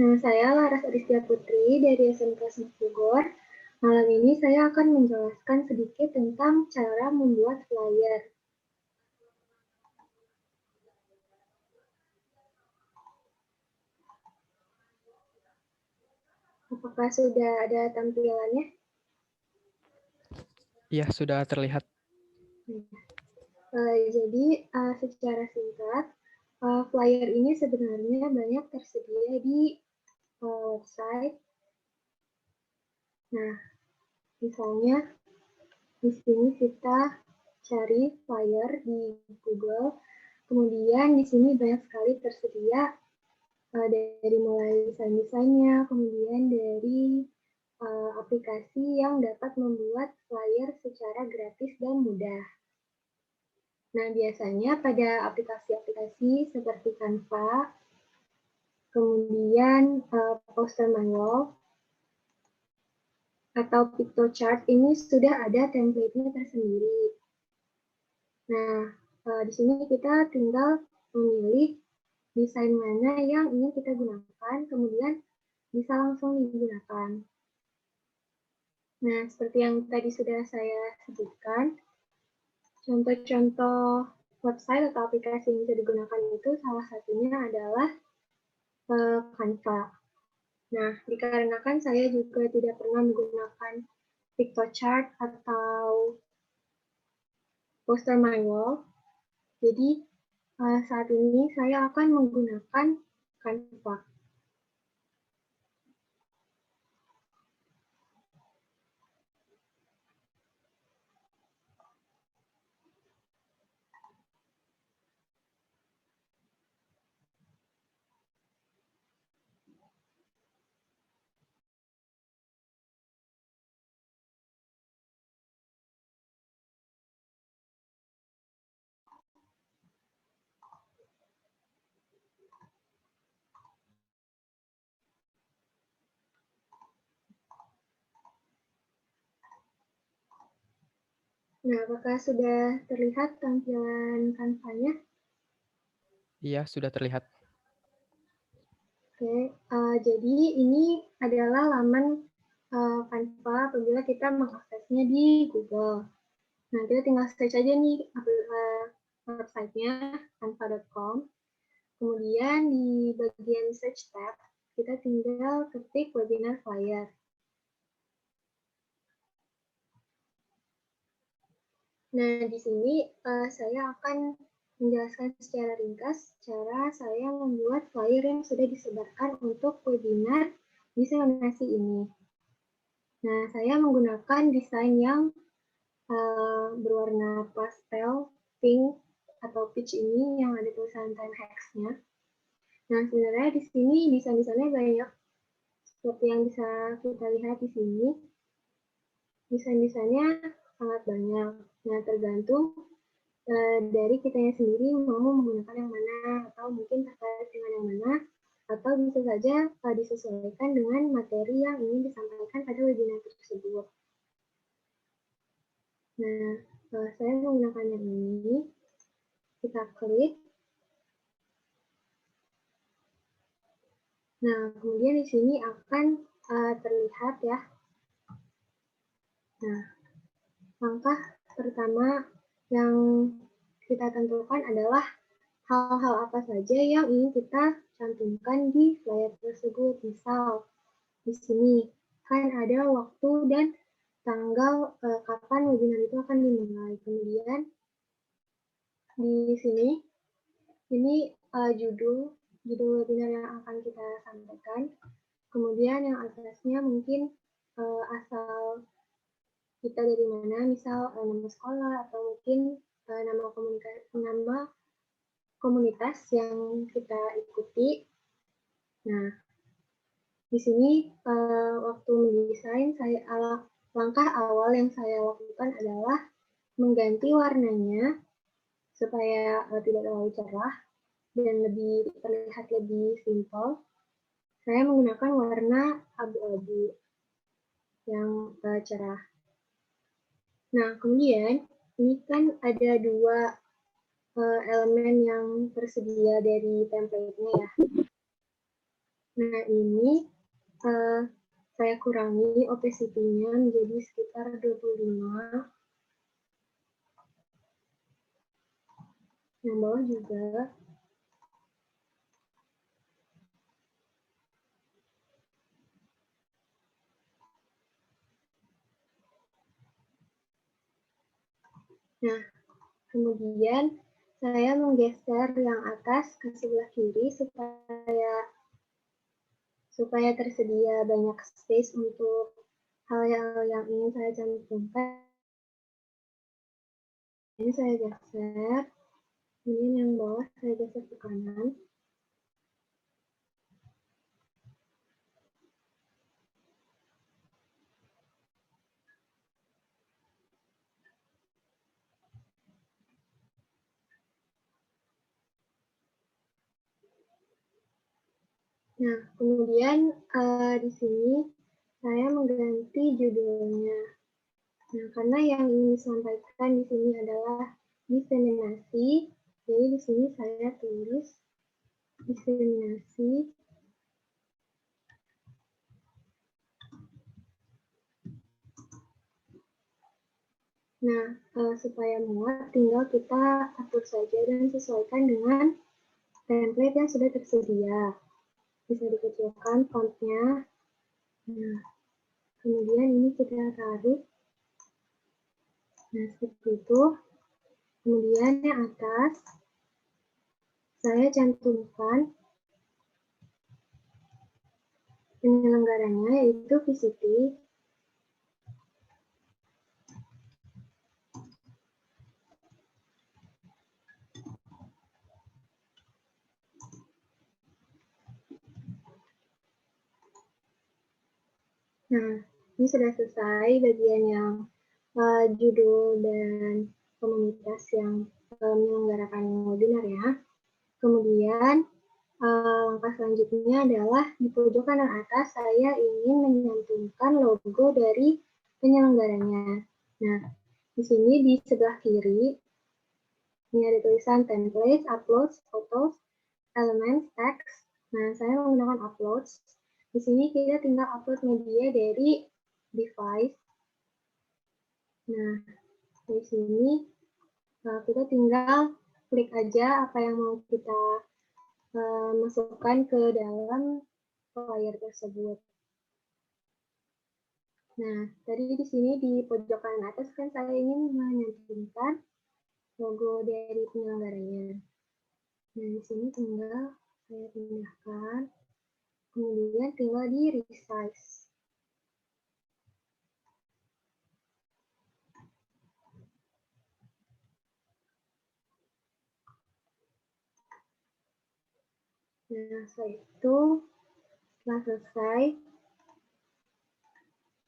Nah, saya Laras Aristia Putri dari SMK Bogor. Malam ini saya akan menjelaskan sedikit tentang cara membuat flyer. Apakah sudah ada tampilannya? Iya, sudah terlihat. Jadi, secara singkat, flyer ini sebenarnya banyak tersedia di website. Nah, misalnya di sini kita cari flyer di Google. Kemudian di sini banyak sekali tersedia dari mulai desain-desainnya, kemudian dari aplikasi yang dapat membuat flyer secara gratis dan mudah. Nah, biasanya pada aplikasi-aplikasi seperti Canva, kemudian Poster My Wall, atau Piktochart ini sudah ada template-nya tersendiri. Nah, di sini kita tinggal memilih desain mana yang ingin kita gunakan, kemudian bisa langsung digunakan. Nah, seperti yang tadi sudah saya sebutkan, contoh-contoh website atau aplikasi yang bisa digunakan itu salah satunya adalah Canva. Nah, dikarenakan saya juga tidak pernah menggunakan Piktochart atau Poster My Wall, jadi saat ini saya akan menggunakan Canva. Nah, apakah sudah terlihat tampilan Canva-nya? Iya, sudah terlihat. Oke, jadi ini adalah laman Canva apabila kita mengaksesnya di Google. Nah, kita tinggal search aja nih website-nya canva.com. Kemudian di bagian search tab, kita tinggal ketik webinar flyer. Nah, di sini saya akan menjelaskan secara ringkas cara saya membuat flyer yang sudah disebarkan untuk webinar diseminasi ini. Nah, saya menggunakan desain yang berwarna pastel, pink, atau peach ini yang ada tulisan time hacks-nya. Nah, sebenarnya di sini desain-desainnya banyak. Seperti yang bisa kita lihat di sini, desain-desainnya sangat banyak. Nah, tergantung dari kitanya sendiri mau menggunakan yang mana, atau mungkin tertarik dengan yang mana, atau bisa saja disesuaikan dengan materi yang ingin disampaikan pada webinar tersebut. Nah, saya menggunakan yang ini. Kita klik. Nah, kemudian di sini akan terlihat ya. Nah, langkah pertama yang kita tentukan adalah hal-hal apa saja yang ingin kita cantumkan di flyer tersebut. Misal, di sini kan ada waktu dan tanggal kapan webinar itu akan dimulai. Kemudian di sini ini judul webinar yang akan kita sampaikan. Kemudian yang atasnya mungkin asal kita dari mana, misal nama sekolah atau mungkin nama komunitas yang kita ikuti. Nah, di sini waktu mendesain langkah awal yang saya lakukan adalah mengganti warnanya supaya tidak terlalu cerah dan terlihat lebih simpel. Saya menggunakan warna abu-abu yang cerah. Nah, kemudian ini kan ada dua elemen yang tersedia dari template-nya ya. Nah, ini saya kurangi opacity-nya menjadi sekitar 25. Yang bawah juga. Nah, kemudian saya menggeser yang atas ke sebelah kiri supaya tersedia banyak space untuk hal-hal yang ingin saya cantumkan. Ini saya geser, kemudian yang bawah saya geser ke kanan. Nah, kemudian di sini saya mengganti judulnya. Nah, karena yang ingin disampaikan di sini adalah diseminasi, jadi di sini saya tulis diseminasi. Nah, supaya muat, tinggal kita atur saja dan sesuaikan dengan template yang sudah tersedia. Bisa dikecilkan fontnya. Nah, kemudian ini kita tarik. Nah, seperti itu. Kemudian yang atas, saya cantumkan penyelenggaranya, yaitu VCT. Nah, ini sudah selesai bagian yang judul dan komunitas yang menyelenggarakan webinar ya. Kemudian langkah selanjutnya adalah di pojok kanan atas saya ingin menyantumkan logo dari penyelenggaranya. Nah, di sini di sebelah kiri ini ada tulisan templates, uploads, photos, elements, text. Nah, saya menggunakan uploads. Di sini kita tinggal upload media dari device. Nah, di sini kita tinggal klik aja apa yang mau kita masukkan ke dalam player tersebut. Nah, tadi di sini di pojok kanan atas kan saya ingin menyantumkan logo dari penyelenggaranya. Nah, di sini tinggal saya pindahkan, kemudian tinggal di resize. Nah, setelah selesai,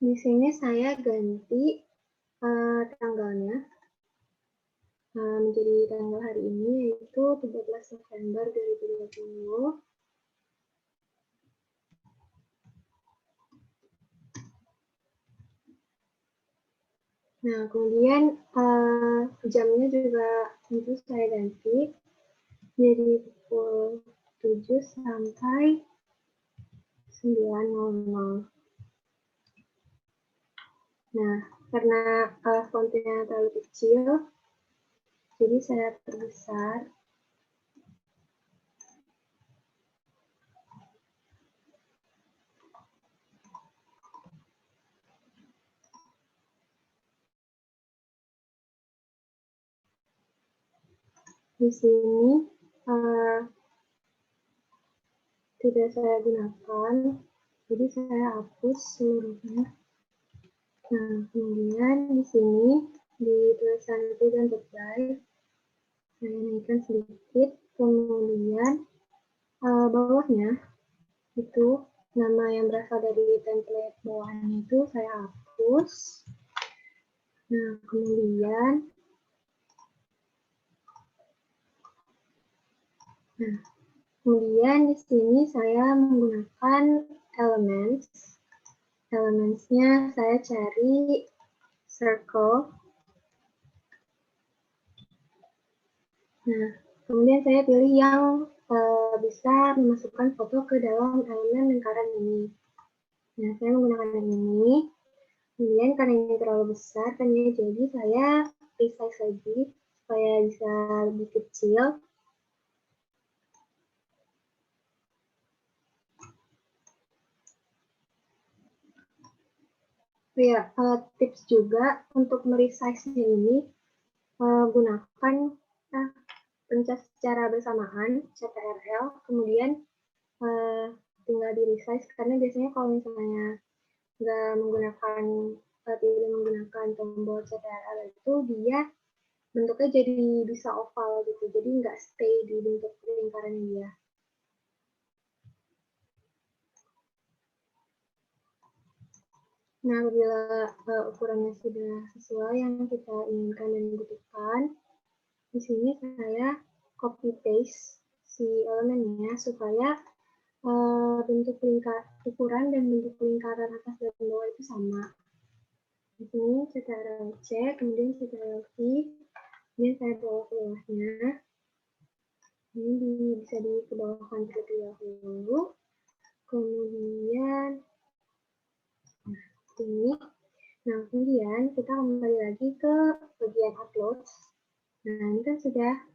di sini saya ganti tanggalnya menjadi tanggal hari ini, yaitu 13 November 2020. Nah, kemudian jamnya juga tentu saya ganti jadi pukul 7 sampai 9.00. Nah, karena fontnya terlalu kecil, jadi saya perbesar. Di sini tidak saya gunakan, jadi saya hapus seluruhnya. Nah, kemudian di sini di tulisan itu dan goodbye, saya naikkan sedikit, kemudian bawahnya itu nama yang berasal dari template bawahnya itu saya hapus. Nah, kemudian di sini saya menggunakan elements. Elementsnya saya cari circle. Nah, kemudian saya pilih yang bisa memasukkan foto ke dalam elemen lingkaran ini. Nah, saya menggunakan yang ini. Kemudian karena ini terlalu besar, kan ya, jadi saya resize lagi supaya bisa lebih kecil. Ya, tips juga untuk meresize-nya ini, gunakan pencet secara bersamaan, CTRL, kemudian tinggal di resize, karena biasanya kalau misalnya nggak menggunakan tidak menggunakan tombol CTRL itu, dia bentuknya jadi bisa oval gitu, jadi nggak stay di bentuk lingkaran dia. Nah, bila ukurannya sudah sesuai yang kita inginkan dan butuhkan, di sini saya copy paste si elemennya supaya bentuk ukuran dan bentuk lingkaran atas dan bawah itu sama. Di sini CTRL C, kemudian CTRL V, kemudian saya bawa ke bawahnya. Ini bisa ke bawahkan terlebih dahulu. Kemudian, ini. Nah, kemudian kita kembali lagi ke bagian upload. Nah, ini kan sudah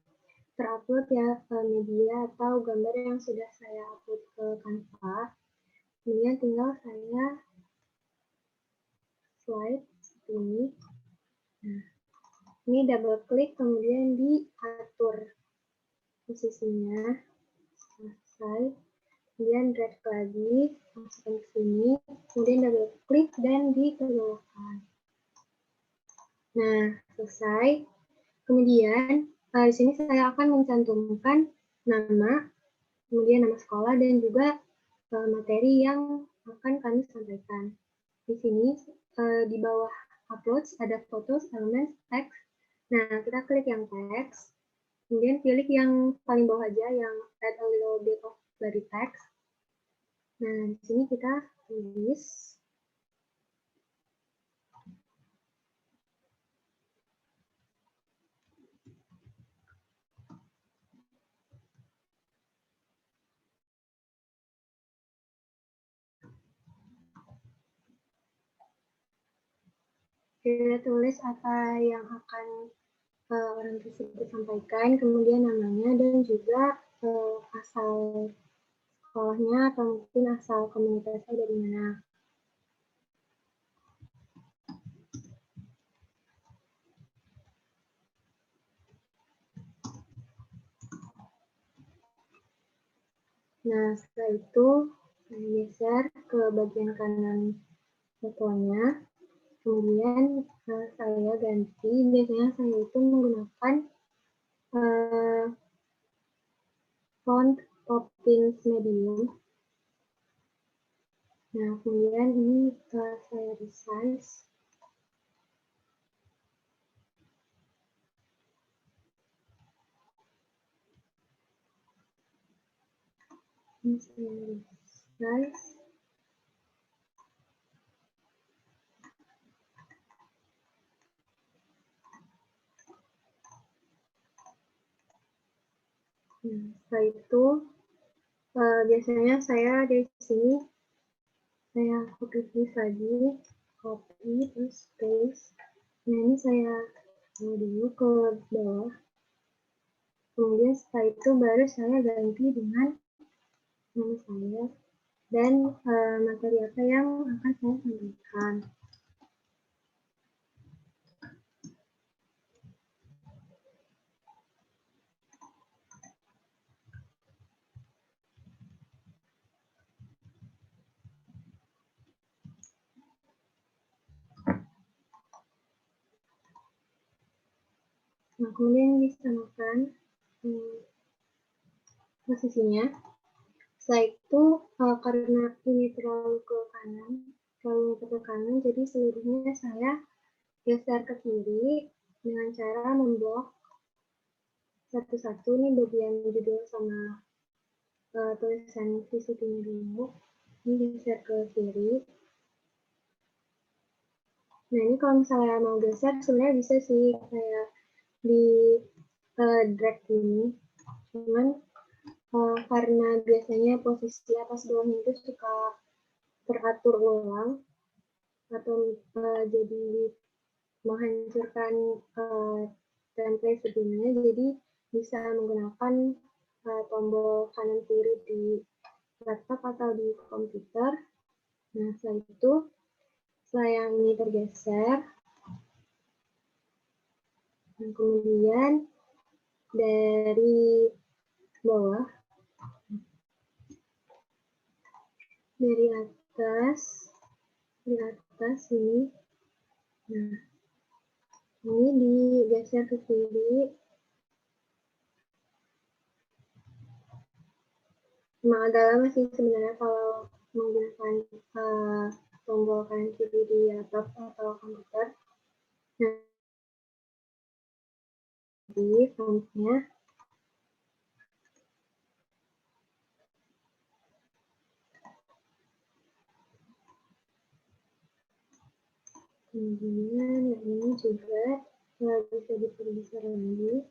terupload ya media atau gambar yang sudah saya upload ke Canva. Kemudian tinggal saya slide seperti ini. Nah, ini double klik kemudian diatur posisinya. Selesai. Kemudian drag lagi, masukkan ke sini, kemudian double klik dan dikeluarkan. Nah, selesai. Kemudian di sini saya akan mencantumkan nama, kemudian nama sekolah dan juga materi yang akan kami sampaikan. Di sini di bawah uploads ada fotos, elements, text. Nah, kita klik yang text, kemudian pilih yang paling bawah aja yang add a little bit of blurry text. Nah, di sini kita tulis apa yang akan orang tersebut sampaikan, kemudian namanya dan juga asal sekolahnya atau mungkin asal komunitasnya dari mana. Nah, setelah itu saya geser ke bagian kanan fotonya. Kemudian saya ganti, biasanya saya itu menggunakan font Poppins Medium. Nah, kemudian ini saya resize. Ini saya resize. Nah, setelah itu biasanya saya di sini saya copy paste lagi, copy terus paste. Nah, ini saya bawa dulu ke bawah. Kemudian setelah itu baru saya ganti dengan nama saya dan materi apa yang akan saya sampaikan. Nah, kemudian disamakan posisinya. Setelah itu karena ini terlalu ke kanan, jadi seluruhnya saya geser ke kiri dengan cara memblok satu-satu nih bagian judul sama tulisan VCT-nya dulu. Ini geser ke kiri. Nah, ini kalau misalnya mau geser sebenarnya bisa sih kayak di drag ini. Cuman karena biasanya posisi atas bawahnya itu suka teratur ulang atau jadi menghancurkan template sebelumnya, jadi bisa menggunakan tombol kanan kiri di laptop atau di komputer. Nah, setelah itu, setelah yang ini tergeser, dan kemudian dari bawah, dari atas ini, nah, ini digeser ke kiri. Memang agak lama sih sebenarnya kalau menggunakan tombol kanan kiri di laptop atau komputer. Nah, di fontnya kemudian yang ini juga bisa diperbesar lagi.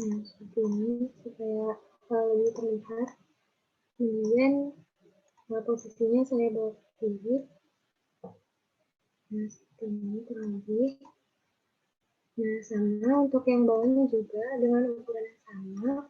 Nah, seperti ini supaya lebih terlihat. Kemudian posisinya saya bawa ke kiri. Nah, seperti ini kurang lebih. Nah, sama untuk yang bawahnya juga dengan ukuran yang sama.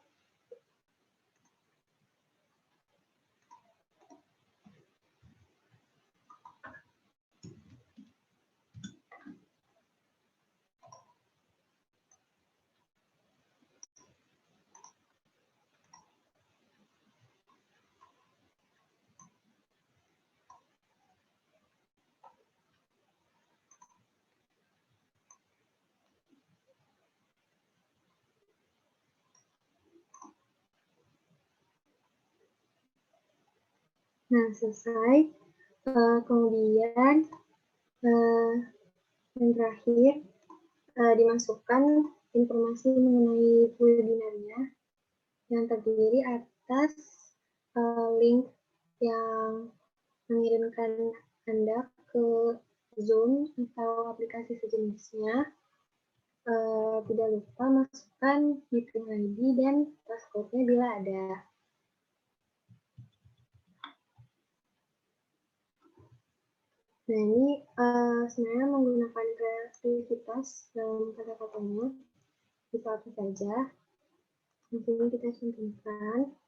Nah, selesai. Kemudian yang terakhir dimasukkan informasi mengenai webinarnya yang terdiri atas link yang mengirimkan Anda ke Zoom atau aplikasi sejenisnya. Tidak lupa masukkan meeting ID dan passcode-nya bila ada. Nah, ini sebenarnya menggunakan kreativitas dalam kata-katanya. Bisa apa saja. Di sini kita cantumkan.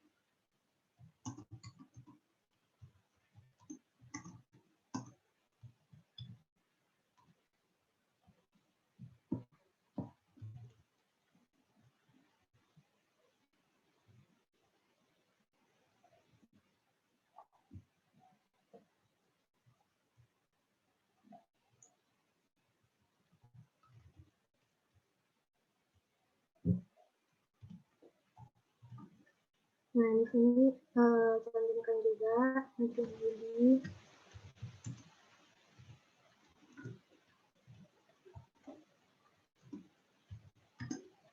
Nah, di sini cantumkan juga meeting ID.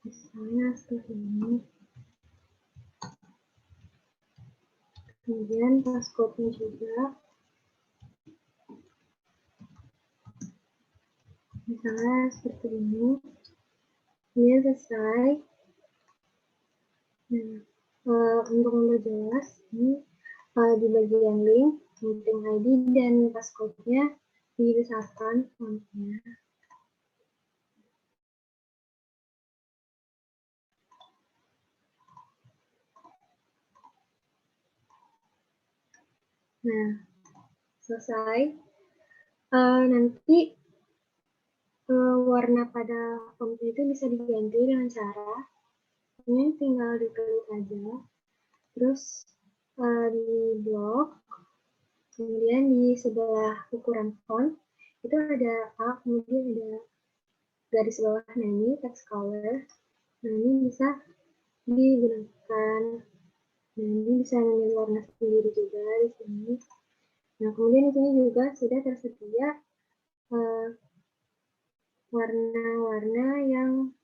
Misalnya seperti ini. Kemudian passcode-nya juga. Misalnya seperti ini. Ini selesai. Nah, untuk memperjelas, ini di bagian link, meeting ID, dan passcode-nya dibesarkan fontnya. Nah, selesai. Nanti warna pada fontnya itu bisa diganti dengan cara ini tinggal diklik aja, terus di blok, kemudian di sebelah ukuran font itu ada A, kemudian ada garis bawahnya ini text color. Nah, ini bisa digunakan. Nah, ini bisa memilih warna sendiri juga di sini. Nah, kemudian di sini juga sudah tersedia warna-warna yang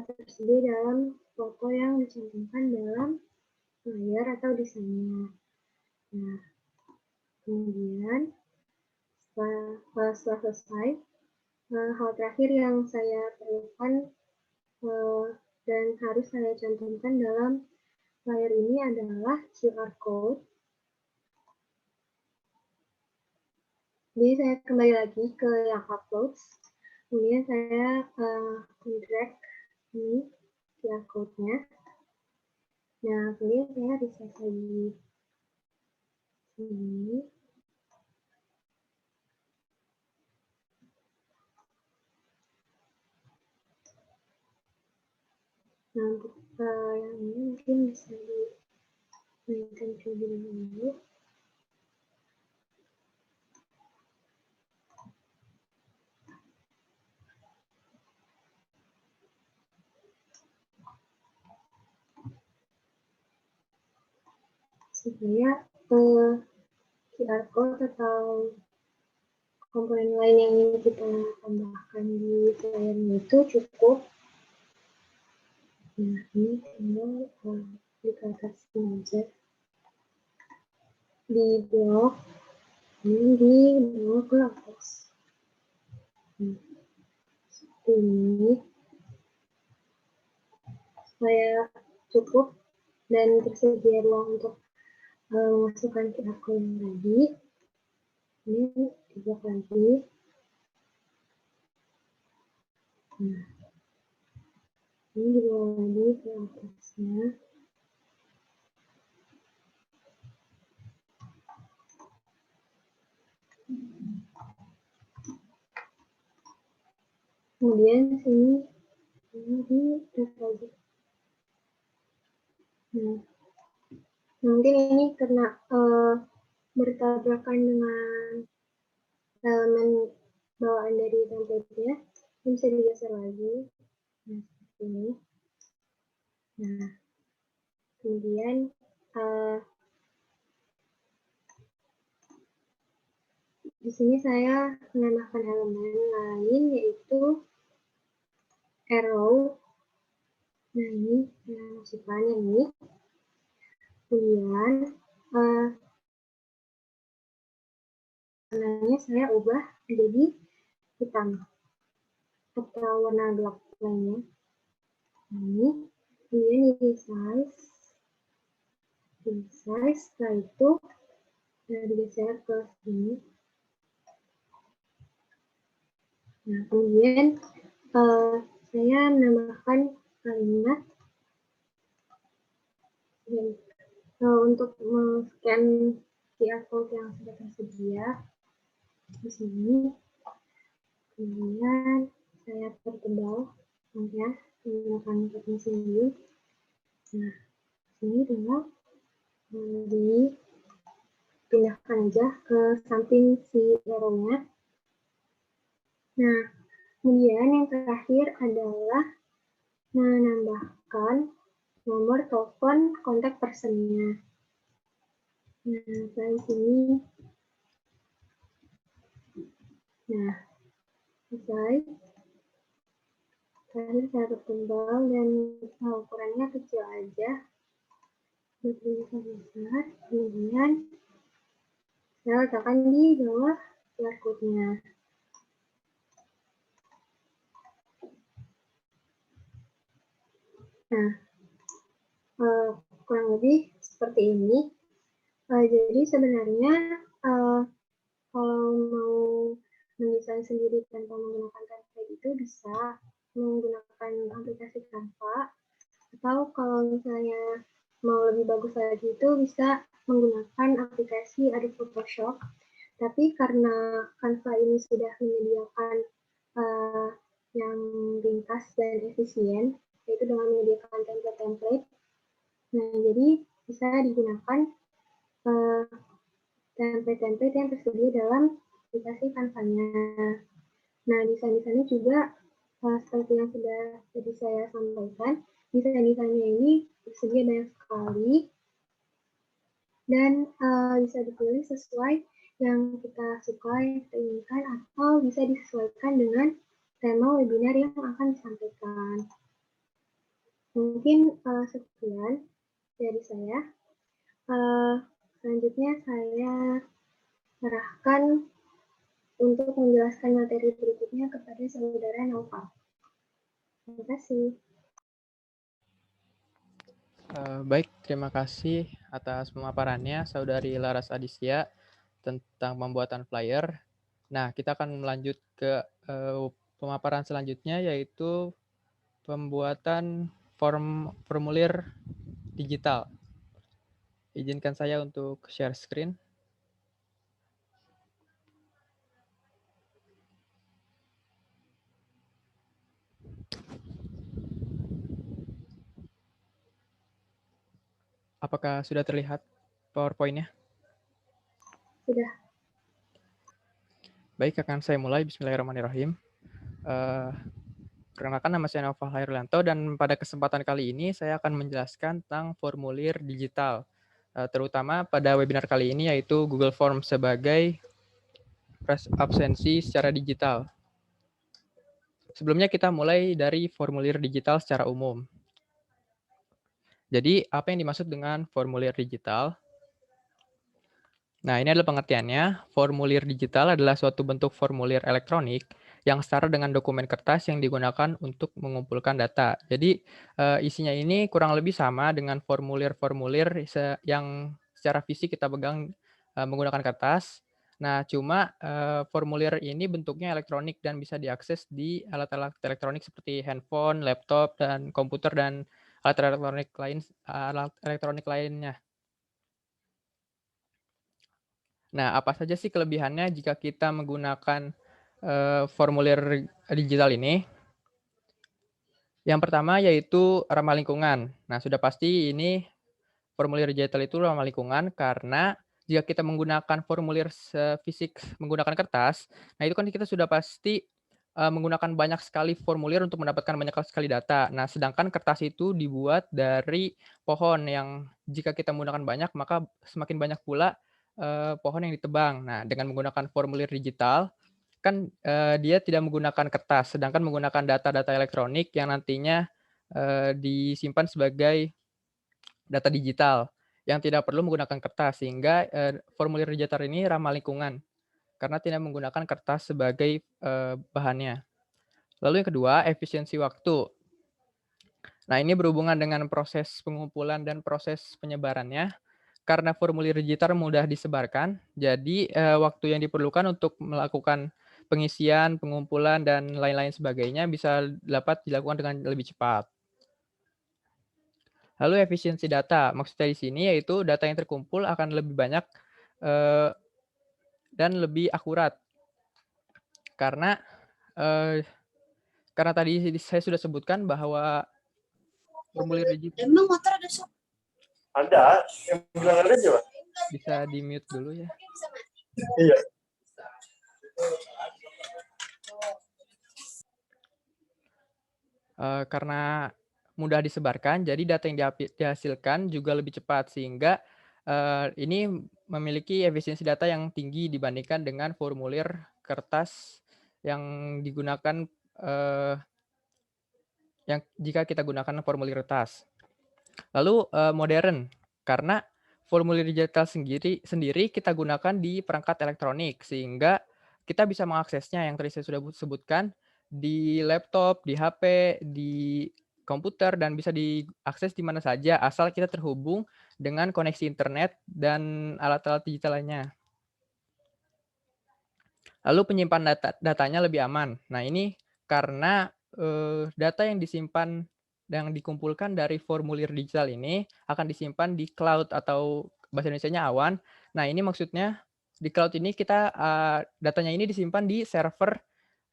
tersedia dalam foto yang dicantumkan dalam layar atau desainnya. Nah, kemudian setelah selesai, hal terakhir yang saya perlukan dan harus saya cantumkan dalam layar ini adalah QR code. Jadi saya kembali lagi ke yang uploads, kemudian saya drag ini QR code-nya. Nah, kemudian saya bisa lagi sini. Nah, untuk yang ini mungkin bisa dimainkan terlebih dahulu. Supaya QR code atau komponen lain yang ingin kita tambahkan di layarnya itu cukup. Nah, ini tinggal dikasih aja di blok, ini di blok ke atas. Seperti ini. Supaya cukup dan tersedia ruang untuk memasukkan QR code yang tadi. Ini diblok lagi. Nah, ini dibawa lagi ke atasnya. Kemudian sini ini di lagi. Nah, mungkin ini karena bertabrakan dengan elemen bawaan dari template-nya, ini bisa digeser lagi. Nah, seperti ini. Nah, kemudian di sini saya menambahkan elemen lain yaitu arrow. Nah, ini saya masukkan ini. Kemudian warnanya saya ubah menjadi hitam atau warna gelap lainnya. Nah, ini kemudian di resize. Setelah itu digeser ke sini. Nah, kemudian saya menambahkan kalimat untuk men-scan QR code yang sudah tersedia di sini. Kemudian saya pertebal ya menggunakan teknik ini. Nah, ini tinggal dipindahkan aja ke samping si arrow-nya. Nah, kemudian yang terakhir adalah menambahkan nomor telepon kontak personnya. Nah, dari sini. Nah, selesai. Terakhir saya pertebal dan ukurannya kecil aja. Bisa besar. Kemudian saya letakkan di bawah QR code-nya. Nah, kurang lebih seperti ini. Jadi sebenarnya kalau mau mendesain sendiri tanpa menggunakan template itu bisa menggunakan aplikasi Canva, atau kalau misalnya mau lebih bagus lagi itu bisa menggunakan aplikasi Adobe Photoshop. Tapi karena Canva ini sudah menyediakan yang ringkas dan efisien, yaitu dengan menyediakan template-template. Nah, jadi bisa digunakan template-template yang tersedia dalam aplikasi Canva-nya. Nah, desain-desainnya juga seperti yang sudah tadi saya sampaikan, desain-desainnya ini tersedia banyak sekali dan bisa dipilih sesuai yang kita suka, yang kita inginkan, atau bisa disesuaikan dengan tema webinar yang akan disampaikan. Mungkin sekian dari saya. Selanjutnya saya serahkan untuk menjelaskan materi berikutnya kepada saudara Naufal. Terima kasih. Baik, terima kasih atas pemaparannya Saudari Laras Adisya tentang pembuatan flyer. Nah, kita akan melanjut ke pemaparan selanjutnya, yaitu pembuatan formulir digital. Izinkan saya untuk share screen. Apakah sudah terlihat PowerPoint-nya? Sudah. Baik, akan saya mulai. Bismillahirrahmanirrahim. Perkenalkan, nama saya Naufal Hairlanto, dan pada kesempatan kali ini saya akan menjelaskan tentang formulir digital, terutama pada webinar kali ini, yaitu Google Forms sebagai absensi secara digital. Sebelumnya kita mulai dari formulir digital secara umum. Jadi, apa yang dimaksud dengan formulir digital? Nah, ini adalah pengertiannya. Formulir digital adalah suatu bentuk formulir elektronik yang setara dengan dokumen kertas yang digunakan untuk mengumpulkan data. Jadi, isinya ini kurang lebih sama dengan formulir-formulir yang secara fisik kita pegang menggunakan kertas. Nah, cuma formulir ini bentuknya elektronik dan bisa diakses di alat-alat elektronik seperti handphone, laptop, dan komputer, dan alat elektronik lainnya. Nah, apa saja sih kelebihannya jika kita menggunakan formulir digital ini? Yang pertama yaitu ramah lingkungan. Nah, sudah pasti ini formulir digital itu ramah lingkungan karena jika kita menggunakan formulir fisik menggunakan kertas, nah itu kan kita sudah pasti menggunakan banyak sekali formulir untuk mendapatkan banyak sekali data. Nah, sedangkan kertas itu dibuat dari pohon yang jika kita menggunakan banyak, maka semakin banyak pula pohon yang ditebang. Nah, dengan menggunakan formulir digital, kan dia tidak menggunakan kertas, sedangkan menggunakan data-data elektronik yang nantinya disimpan sebagai data digital yang tidak perlu menggunakan kertas, sehingga formulir digital ini ramah lingkungan karena tidak menggunakan kertas sebagai bahannya. Lalu yang kedua, efisiensi waktu. Nah, ini berhubungan dengan proses pengumpulan dan proses penyebarannya. Karena formulir digital mudah disebarkan, jadi waktu yang diperlukan untuk melakukan pengisian, pengumpulan, dan lain-lain sebagainya bisa dapat dilakukan dengan lebih cepat. Lalu efisiensi data, maksudnya di sini yaitu data yang terkumpul akan lebih banyak dan lebih akurat. Karena tadi saya sudah sebutkan bahwa formulir digital. Emang motor ada sok? Ada, yang bilang ada aja, Pak. Bisa di-mute dulu ya. Iya. Karena mudah disebarkan, jadi data yang dihasilkan juga lebih cepat, sehingga ini memiliki efisiensi data yang tinggi dibandingkan dengan formulir kertas yang digunakan yang jika kita gunakan formulir kertas. Lalu modern, karena formulir digital sendiri kita gunakan di perangkat elektronik, sehingga kita bisa mengaksesnya yang tadi saya sudah sebutkan di laptop, di HP, di komputer, dan bisa diakses di mana saja asal kita terhubung dengan koneksi internet dan alat-alat digital lainnya. Lalu penyimpan datanya lebih aman. Nah, ini karena data yang disimpan yang dikumpulkan dari formulir digital ini akan disimpan di cloud atau bahasa Indonesianya awan. Nah, ini maksudnya di cloud ini kita datanya ini disimpan di server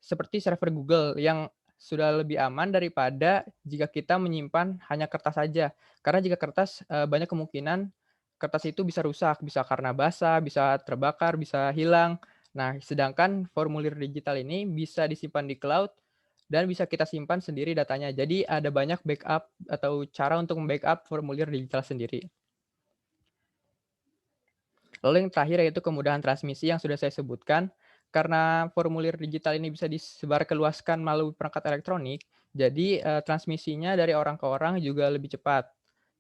seperti server Google yang sudah lebih aman daripada jika kita menyimpan hanya kertas saja. Karena jika kertas banyak kemungkinan kertas itu bisa rusak, bisa karena basah, bisa terbakar, bisa hilang. Nah, sedangkan formulir digital ini bisa disimpan di cloud dan bisa kita simpan sendiri datanya. Jadi ada banyak backup atau cara untuk membackup formulir digital sendiri. Lalu yang terakhir yaitu kemudahan transmisi yang sudah saya sebutkan. Karena formulir digital ini bisa disebarkeluaskan melalui perangkat elektronik, jadi transmisinya dari orang ke orang juga lebih cepat.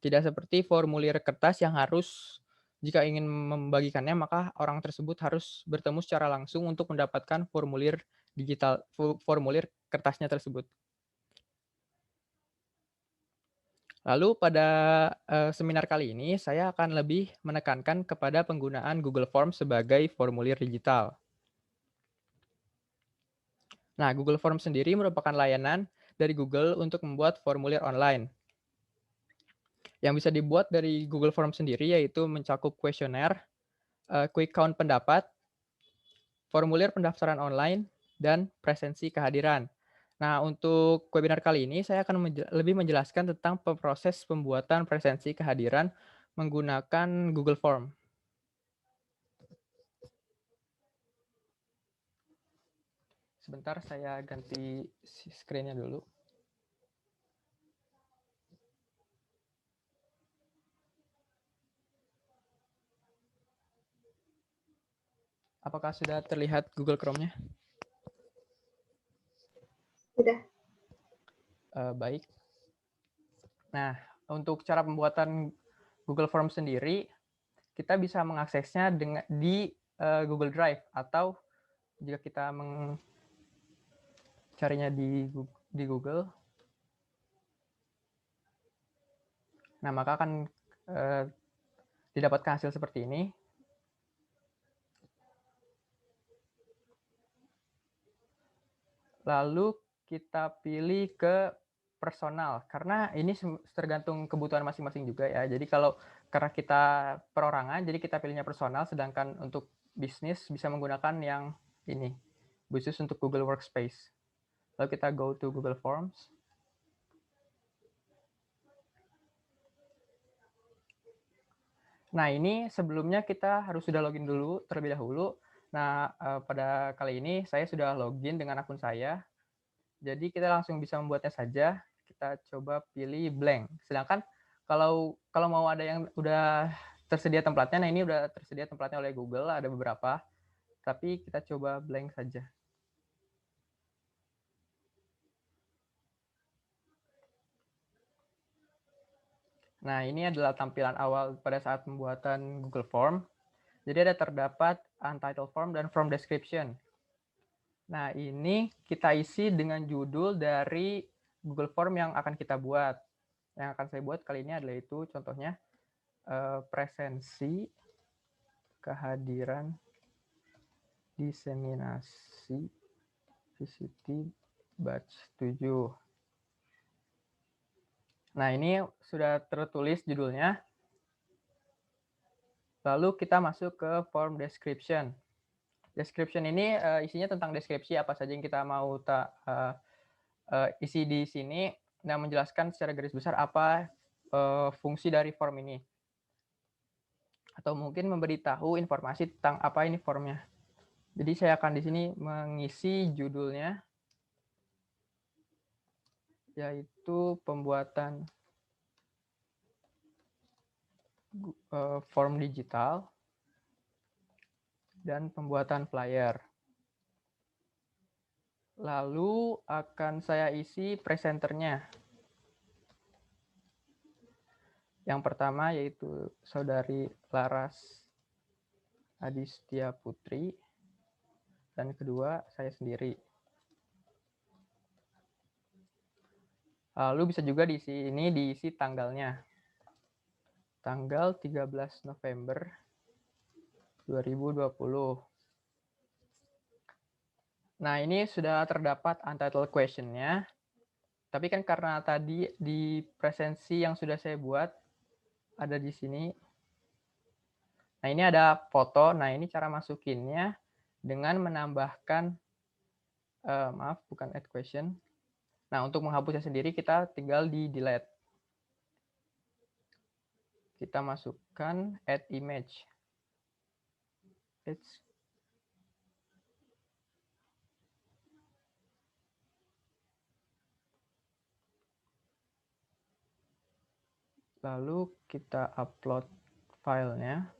Tidak seperti formulir kertas yang harus jika ingin membagikannya maka orang tersebut harus bertemu secara langsung untuk mendapatkan formulir digital, formulir kertasnya tersebut. Lalu pada seminar kali ini saya akan lebih menekankan kepada penggunaan Google Forms sebagai formulir digital. Nah, Google Forms sendiri merupakan layanan dari Google untuk membuat formulir online. Yang bisa dibuat dari Google Forms sendiri yaitu mencakup kuesioner, quick count pendapat, formulir pendaftaran online, dan presensi kehadiran. Nah, untuk webinar kali ini saya akan lebih menjelaskan tentang proses pembuatan presensi kehadiran menggunakan Google Form. Sebentar, saya ganti screen-nya dulu. Apakah sudah terlihat Google Chrome-nya? Sudah. Baik. Nah, untuk cara pembuatan Google Form sendiri, kita bisa mengaksesnya di Google Drive atau jika kita mencarinya di Google, nah maka akan didapatkan hasil seperti ini. Lalu kita pilih ke personal, karena ini tergantung kebutuhan masing-masing juga ya. Jadi karena kita perorangan, jadi kita pilihnya personal, sedangkan untuk bisnis bisa menggunakan yang ini, khusus untuk Google Workspace. Lalu kita go to Google Forms. Nah, ini sebelumnya kita harus sudah login dulu terlebih dahulu. Nah, pada kali ini saya sudah login dengan akun saya. Jadi kita langsung bisa membuatnya saja. Kita coba pilih blank. Sedangkan kalau mau ada yang udah tersedia templatenya, nah ini udah tersedia templatenya oleh Google, ada beberapa. Tapi kita coba blank saja. Nah, ini adalah tampilan awal pada saat pembuatan Google Form. Jadi ada terdapat untitled form dan form description. Nah, ini kita isi dengan judul dari Google Form yang akan kita buat. Yang akan saya buat kali ini adalah itu contohnya presensi kehadiran diseminasi VCT batch 7. Nah, ini sudah tertulis judulnya. Lalu kita masuk ke form description. Description ini isinya tentang deskripsi apa saja yang kita mau isi di sini dan menjelaskan secara garis besar apa fungsi dari form ini. Atau mungkin memberitahu informasi tentang apa ini formnya. Jadi saya akan di sini mengisi judulnya, yaitu pembuatan form digital dan pembuatan flyer. Lalu akan saya isi presenternya. Yang pertama yaitu Saudari Laras Adistia Putri, dan kedua saya sendiri. Lalu bisa juga di sini diisi tanggalnya. Tanggal 13 November 2020. Nah, ini sudah terdapat untitled question-nya. Tapi kan karena tadi di presensi yang sudah saya buat ada di sini. Nah, ini ada foto. Nah, ini cara masukinnya dengan menambahkan maaf, bukan add question. Nah, untuk menghapusnya sendiri kita tinggal di delete. Kita masukkan add image. Lalu kita upload filenya.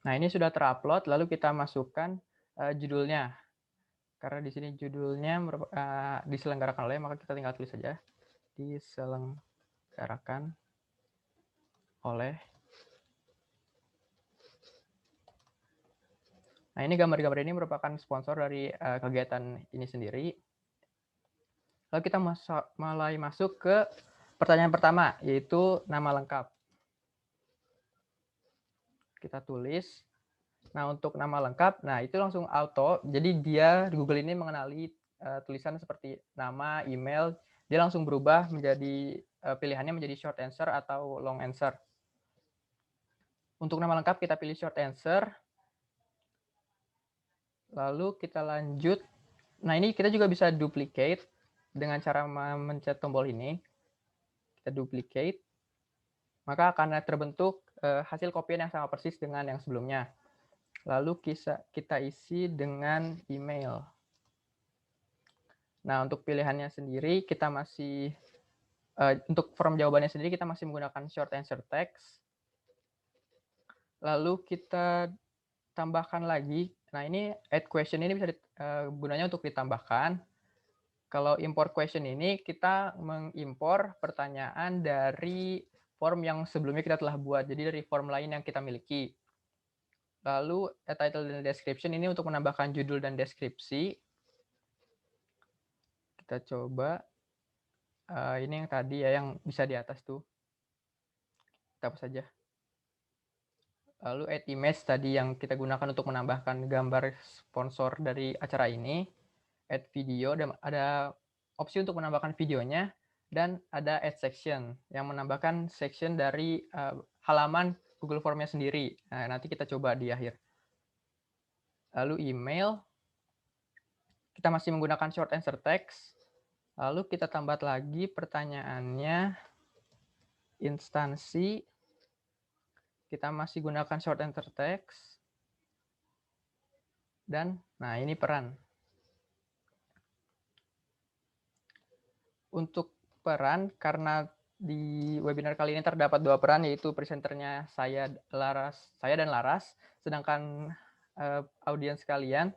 Nah, ini sudah terupload, lalu kita masukkan judulnya. Karena di sini judulnya diselenggarakan oleh, maka kita tinggal tulis saja. Diselenggarakan oleh. Nah, ini gambar-gambar ini merupakan sponsor dari kegiatan ini sendiri. Lalu kita mulai masuk ke pertanyaan pertama, yaitu nama lengkap. Kita tulis. Nah, untuk nama lengkap, nah itu langsung auto. Jadi dia Google ini mengenali tulisan seperti nama, email, dia langsung berubah menjadi pilihannya menjadi short answer atau long answer. Untuk nama lengkap kita pilih short answer. Lalu kita lanjut. Nah, ini kita juga bisa duplicate dengan cara mencet tombol ini. Kita duplicate. Maka akan terbentuk hasil kopian yang sama persis dengan yang sebelumnya. Lalu kita isi dengan email. Nah, untuk pilihannya sendiri kita masih untuk form jawabannya sendiri kita masih menggunakan short answer text. Lalu kita tambahkan lagi. Nah, ini add question ini bisa gunanya untuk ditambahkan. Kalau import question ini kita mengimpor pertanyaan dari form yang sebelumnya kita telah buat. Jadi dari form lain yang kita miliki. Lalu title dan description ini untuk menambahkan judul dan deskripsi. Kita coba. Ini yang tadi ya, yang bisa di atas tuh. Kita hapus saja. Lalu add image tadi yang kita gunakan untuk menambahkan gambar sponsor dari acara ini. Add video, dan ada opsi untuk menambahkan videonya. Dan ada add section yang menambahkan section dari halaman Google Form-nya sendiri. Nah, nanti kita coba di akhir. Lalu email. Kita masih menggunakan short answer text. Lalu kita tambah lagi pertanyaannya. Instansi. Kita masih gunakan short answer text. Dan, nah ini peran. Untuk peran, karena di webinar kali ini terdapat 2 peran, yaitu presenternya saya dan Laras, sedangkan audiens kalian,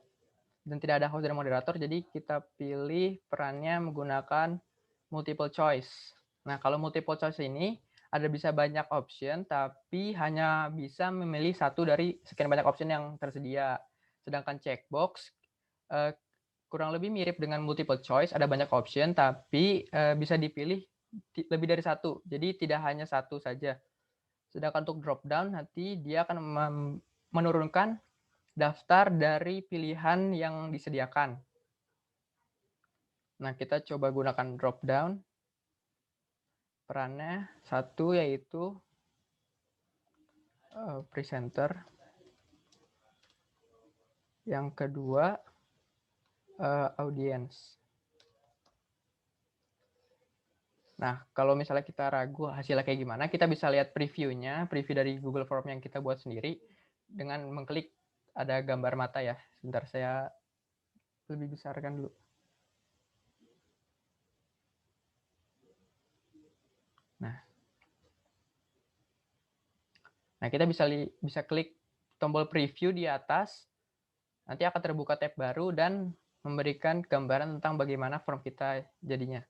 dan tidak ada host dan moderator, jadi kita pilih perannya menggunakan multiple choice. Nah, kalau multiple choice ini, ada bisa banyak option, tapi hanya bisa memilih satu dari sekian banyak option yang tersedia. Sedangkan checkbox kurang lebih mirip dengan multiple choice, ada banyak option, tapi bisa dipilih lebih dari satu. Jadi tidak hanya satu saja. Sedangkan untuk drop down, nanti dia akan menurunkan daftar dari pilihan yang disediakan. Nah, kita coba gunakan drop down. Perannya satu yaitu presenter. Yang kedua audience. Nah, kalau misalnya kita ragu hasilnya kayak gimana, kita bisa lihat previewnya, preview dari Google Form yang kita buat sendiri dengan mengklik ada gambar mata ya. Sebentar, saya lebih besarkan dulu. Nah, kita bisa klik tombol preview di atas. Nanti akan terbuka tab baru dan memberikan gambaran tentang bagaimana form kita jadinya.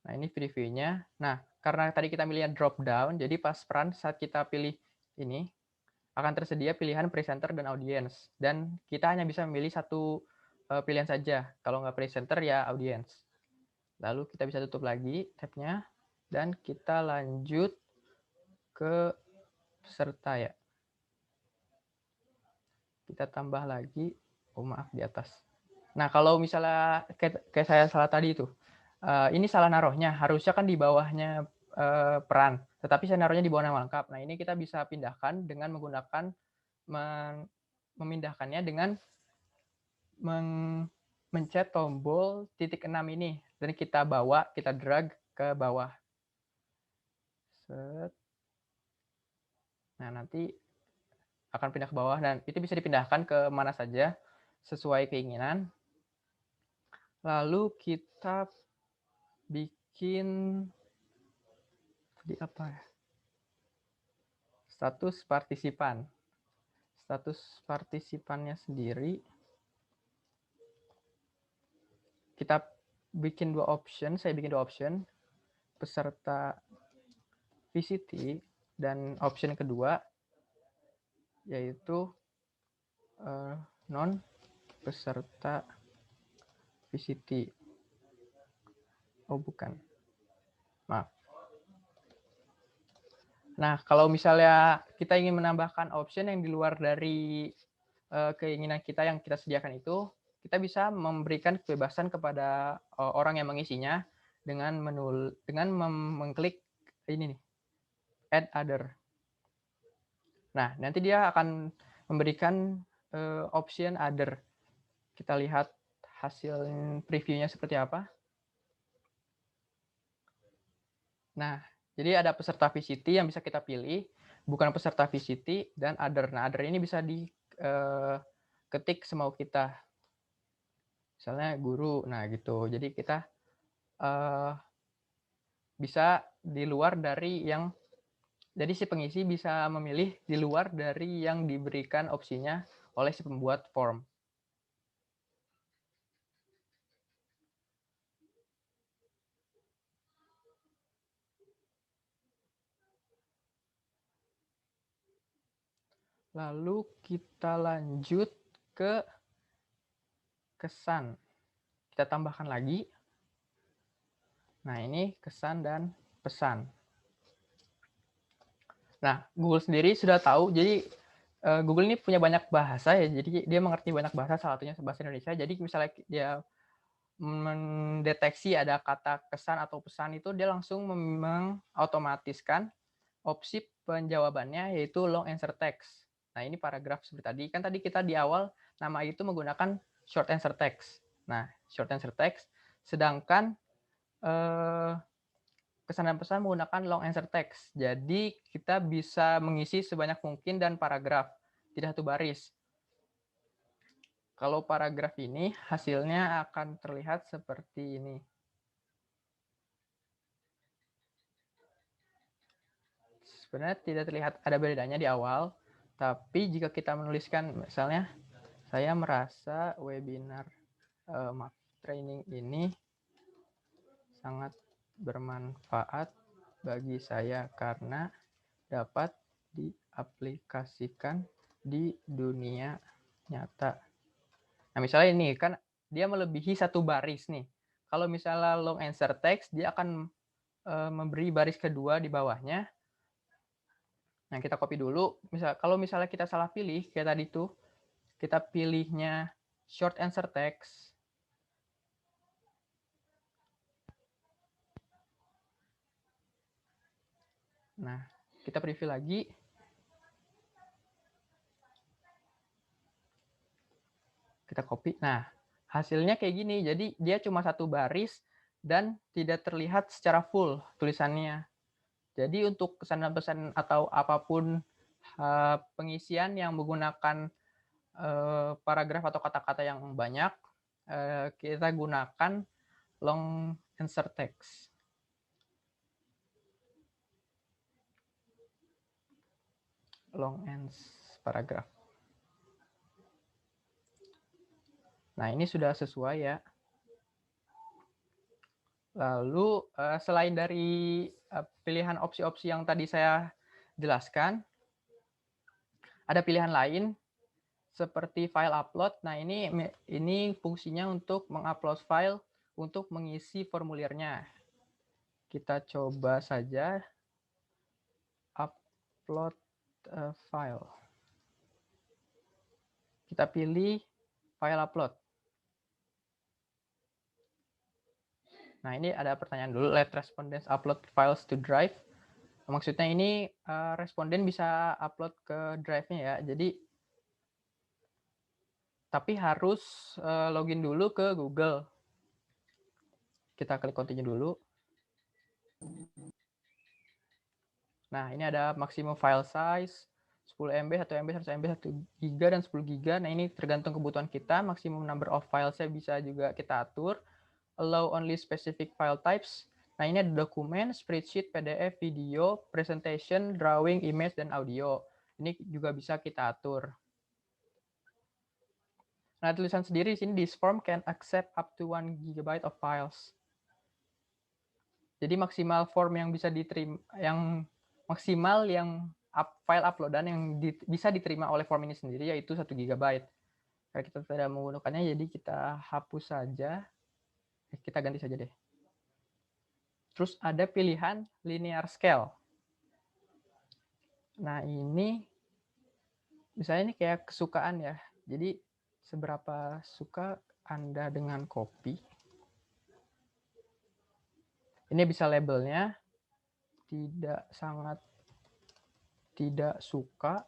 Nah, ini previewnya. Nah, karena tadi kita pilih drop down, jadi pas peran saat kita pilih ini, akan tersedia pilihan presenter dan audience. Dan kita hanya bisa memilih satu pilihan saja. Kalau nggak presenter, ya audience. Lalu kita bisa tutup lagi tabnya. Dan kita lanjut ke peserta ya. Kita tambah lagi, oh maaf di atas. Nah, kalau misalnya kayak saya salah tadi itu, ini salah naruhnya, harusnya kan di bawahnya peran, tetapi saya naruhnya di bawah nama lengkap. Nah, ini kita bisa pindahkan dengan menggunakan memindahkannya dengan mencet tombol titik 6 ini, dan kita bawa, kita drag ke bawah. Set. Nah, nanti akan pindah ke bawah, dan itu bisa dipindahkan ke mana saja sesuai keinginan. Lalu kita bikin di apa ya? Status partisipan. status partisipannya sendiri. Kita bikin dua option, saya bikin dua option, peserta VCT, dan option kedua yaitu non peserta VCT. Oh bukan, maaf. Nah, kalau misalnya kita ingin menambahkan option yang di luar dari keinginan kita yang kita sediakan itu, kita bisa memberikan kebebasan kepada orang yang mengisinya dengan mengklik ini nih, add other. Nah, nanti dia akan memberikan option other. Kita lihat hasil previewnya seperti apa. Nah, jadi ada peserta VCT yang bisa kita pilih, bukan peserta VCT, dan other. Nah, other ini bisa diketik semau kita. Misalnya guru, nah gitu. Jadi kita bisa di luar dari yang, jadi si pengisi bisa memilih di luar dari yang diberikan opsinya oleh si pembuat form. Lalu kita lanjut ke kesan. Kita tambahkan lagi. Nah, ini kesan dan pesan. Nah, Google sendiri sudah tahu, jadi Google ini punya banyak bahasa ya, jadi dia mengerti banyak bahasa, salah satunya bahasa Indonesia. Jadi misalnya dia mendeteksi ada kata kesan atau pesan itu, dia langsung mengotomatiskan opsi penjawabannya, yaitu long answer text. Nah, ini paragraf seperti tadi. Kan tadi kita di awal nama itu menggunakan short answer text. Nah, short answer text. Sedangkan kesan dan pesan menggunakan long answer text. Jadi kita bisa mengisi sebanyak mungkin dan paragraf, tidak satu baris. Kalau paragraf ini hasilnya akan terlihat seperti ini. Sebenarnya tidak terlihat ada bedanya di awal, tapi jika kita menuliskan misalnya saya merasa webinar training ini sangat bermanfaat bagi saya karena dapat diaplikasikan di dunia nyata. Nah, misalnya ini kan dia melebihi satu baris nih. Kalau misalnya long answer text, dia akan memberi baris kedua di bawahnya. Nah, kita copy dulu. Kalau misalnya kita salah pilih, kayak tadi tuh, kita pilihnya short answer text. Nah, kita preview lagi. Kita copy. Nah, hasilnya kayak gini. Jadi dia cuma satu baris dan tidak terlihat secara full tulisannya. Jadi untuk kesan dan pesan atau apapun pengisian yang menggunakan paragraf atau kata-kata yang banyak, kita gunakan long answer text. Long answer paragraph. Nah, ini sudah sesuai ya. Lalu selain dari pilihan opsi-opsi yang tadi saya jelaskan, ada pilihan lain seperti file upload. Nah, ini fungsinya untuk mengupload file untuk mengisi formulirnya. Kita coba saja upload file. Kita pilih file upload. Nah, ini ada pertanyaan dulu, let respondents upload files to Drive. Maksudnya ini responden bisa upload ke Drive-nya ya. Jadi tapi harus login dulu ke Google. Kita klik continue dulu. Nah, ini ada maksimum file size 10 MB, 1 MB, 100 MB, 1 GB, dan 10 GB. Nah, ini tergantung kebutuhan kita. Maksimum number of files-nya bisa juga kita atur. Allow only specific file types. Nah, ini ada dokumen, spreadsheet, PDF, video, presentation, drawing, image, dan audio. Ini juga bisa kita atur. Nah, tulisan sendiri di sini, this form can accept up to 1 GB of files. Jadi maksimal form yang bisa diterima, yang maksimal yang file uploadan yang bisa diterima oleh form ini sendiri yaitu 1 GB. Karena kita tidak menggunakannya, jadi kita hapus saja. Kita ganti saja deh. Terus ada pilihan linear scale. Nah, ini misalnya ini kayak kesukaan ya. Jadi seberapa suka Anda dengan kopi. Ini bisa labelnya tidak, sangat tidak suka,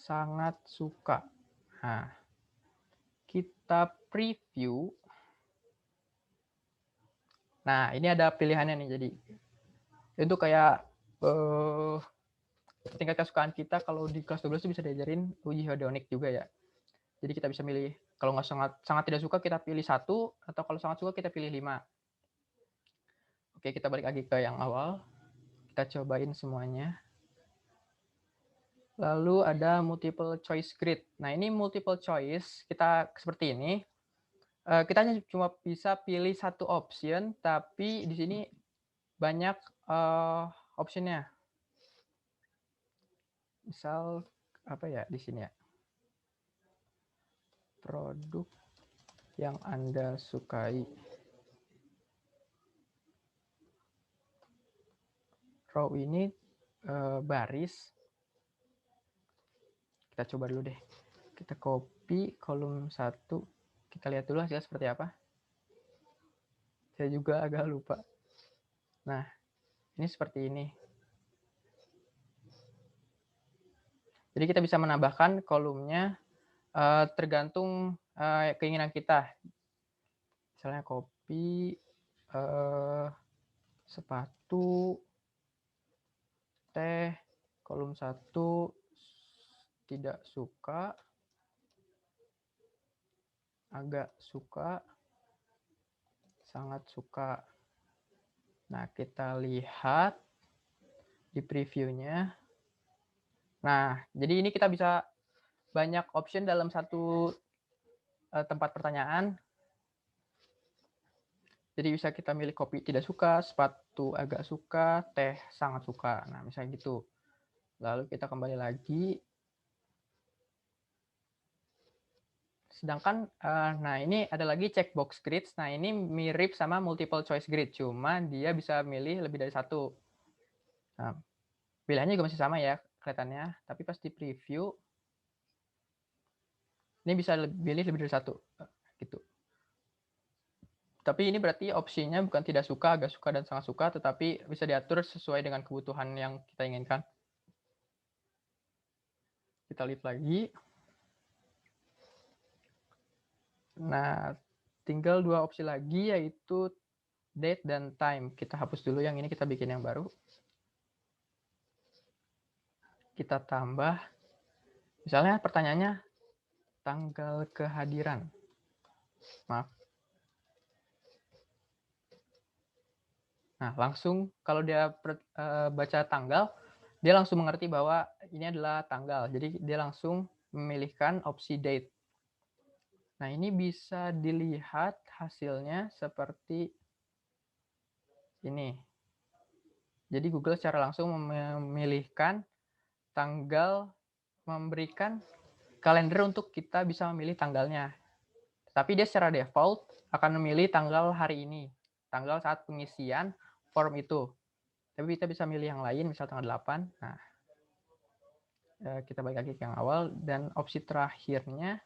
sangat suka. Nah, kita preview. Nah, ini ada pilihannya nih. Jadi itu kayak tingkat kesukaan kita. Kalau di kelas 12 itu bisa diajarin uji hedonic juga ya. Jadi kita bisa milih, kalau nggak sangat tidak suka kita pilih 1, atau kalau sangat suka kita pilih 5. Oke, kita balik lagi ke yang awal. Kita cobain semuanya. Lalu ada multiple choice grid. Nah, ini multiple choice, kita seperti ini. Kita hanya cuma bisa pilih 1 option, tapi di sini banyak optionnya. Misal apa ya di sini ya? Produk yang Anda sukai. Row ini baris. Kita coba dulu deh. Kita copy kolom 1. Kita lihat dulu hasilnya seperti apa. Saya juga agak lupa. Nah, ini seperti ini. Jadi kita bisa menambahkan kolomnya tergantung keinginan kita. Misalnya kopi, sepatu, teh, kolom 1 tidak suka, agak suka, sangat suka. Nah, kita lihat di previewnya. Nah, jadi ini kita bisa banyak option dalam satu tempat pertanyaan. Jadi bisa kita milih kopi tidak suka, sepatu agak suka, teh sangat suka. Nah, misalnya gitu. Lalu kita kembali lagi. Sedangkan, nah ini ada lagi checkbox grids. Nah, ini mirip sama multiple choice grid, cuma dia bisa milih lebih dari 1. Nah, pilihannya juga masih sama ya kelihatannya, tapi pas di preview, ini bisa pilih lebih dari 1. Gitu. Tapi ini berarti opsinya bukan tidak suka, agak suka, dan sangat suka, tetapi bisa diatur sesuai dengan kebutuhan yang kita inginkan. Kita lihat lagi. Nah, tinggal 2 opsi lagi, yaitu date dan time. Kita hapus dulu yang ini, kita bikin yang baru. Kita tambah. Misalnya pertanyaannya, tanggal kehadiran. Maaf. Nah, langsung kalau dia baca tanggal, dia langsung mengerti bahwa ini adalah tanggal. Jadi dia langsung memilihkan opsi date. Nah, ini bisa dilihat hasilnya seperti ini. Jadi Google secara langsung memilihkan tanggal, memberikan kalender untuk kita bisa memilih tanggalnya. Tapi dia secara default akan memilih tanggal hari ini, tanggal saat pengisian form itu. Tapi kita bisa milih yang lain, misal tanggal 8. Nah, kita balik lagi ke yang awal, dan opsi terakhirnya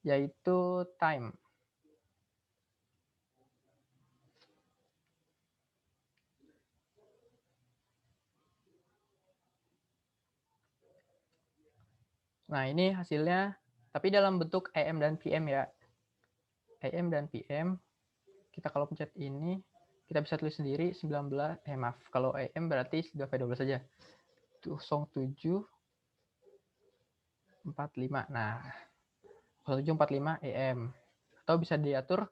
yaitu time. Nah, ini hasilnya, tapi dalam bentuk AM dan PM ya. AM dan PM, kita kalau pencet ini, kita bisa tulis sendiri 19, maaf, kalau AM berarti 12 saja. 07.45. Nah, 07.45 AM. Atau bisa diatur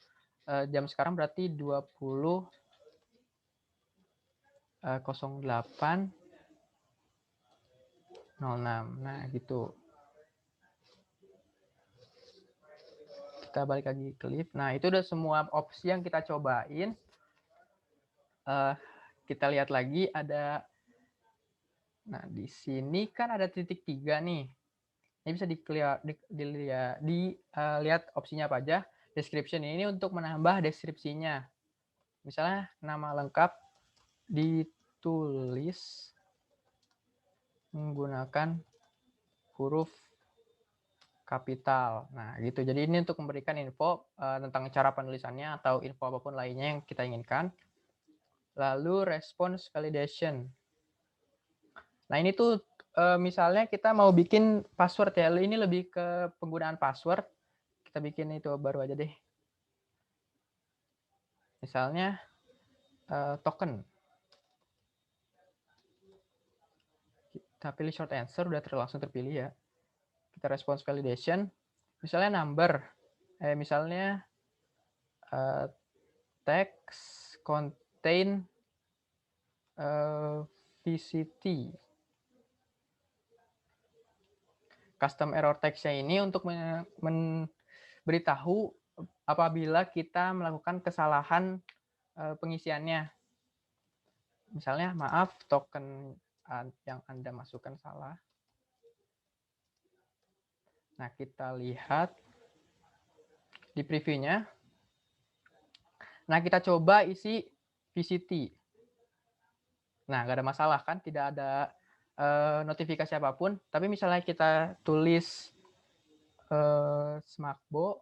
jam sekarang berarti 20.08.06. Nah, gitu. Kita balik lagi ke lift. Nah, itu udah semua opsi yang kita cobain. Kita lihat lagi ada, nah di sini kan ada titik 3 nih. Ini bisa dilihat opsinya apa aja. Description ini untuk menambah deskripsinya. Misalnya nama lengkap ditulis menggunakan huruf kapital. Nah, gitu. Jadi ini untuk memberikan info tentang cara penulisannya atau info apapun lainnya yang kita inginkan. Lalu response validation. Nah, ini tuh misalnya kita mau bikin password ya. Ini lebih ke penggunaan password. Kita bikin itu baru aja deh. Misalnya token. Kita pilih short answer, udah langsung terpilih ya. Kita response validation. Misalnya number. Misalnya text contain VCT. Custom error text-nya ini untuk memberitahu apabila kita melakukan kesalahan pengisiannya. Misalnya, maaf, token yang Anda masukkan salah. Nah, kita lihat di previewnya. Nah, kita coba isi VCT. Nah, nggak ada masalah kan? Tidak ada notifikasi apapun. Tapi misalnya kita tulis Smakbo,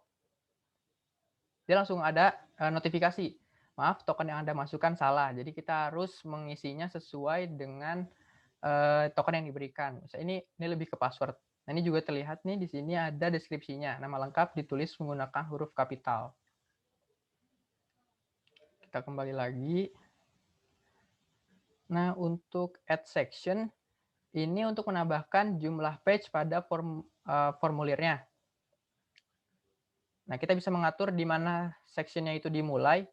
dia langsung ada notifikasi. Maaf, token yang Anda masukkan salah. Jadi kita harus mengisinya sesuai dengan token yang diberikan. Misalnya ini lebih ke password. Nah, ini juga terlihat nih di sini ada deskripsinya. Nama lengkap ditulis menggunakan huruf kapital. Kita kembali lagi. Nah, untuk add section, ini untuk menambahkan jumlah page pada formulirnya. Nah, kita bisa mengatur di mana sectionnya itu dimulai.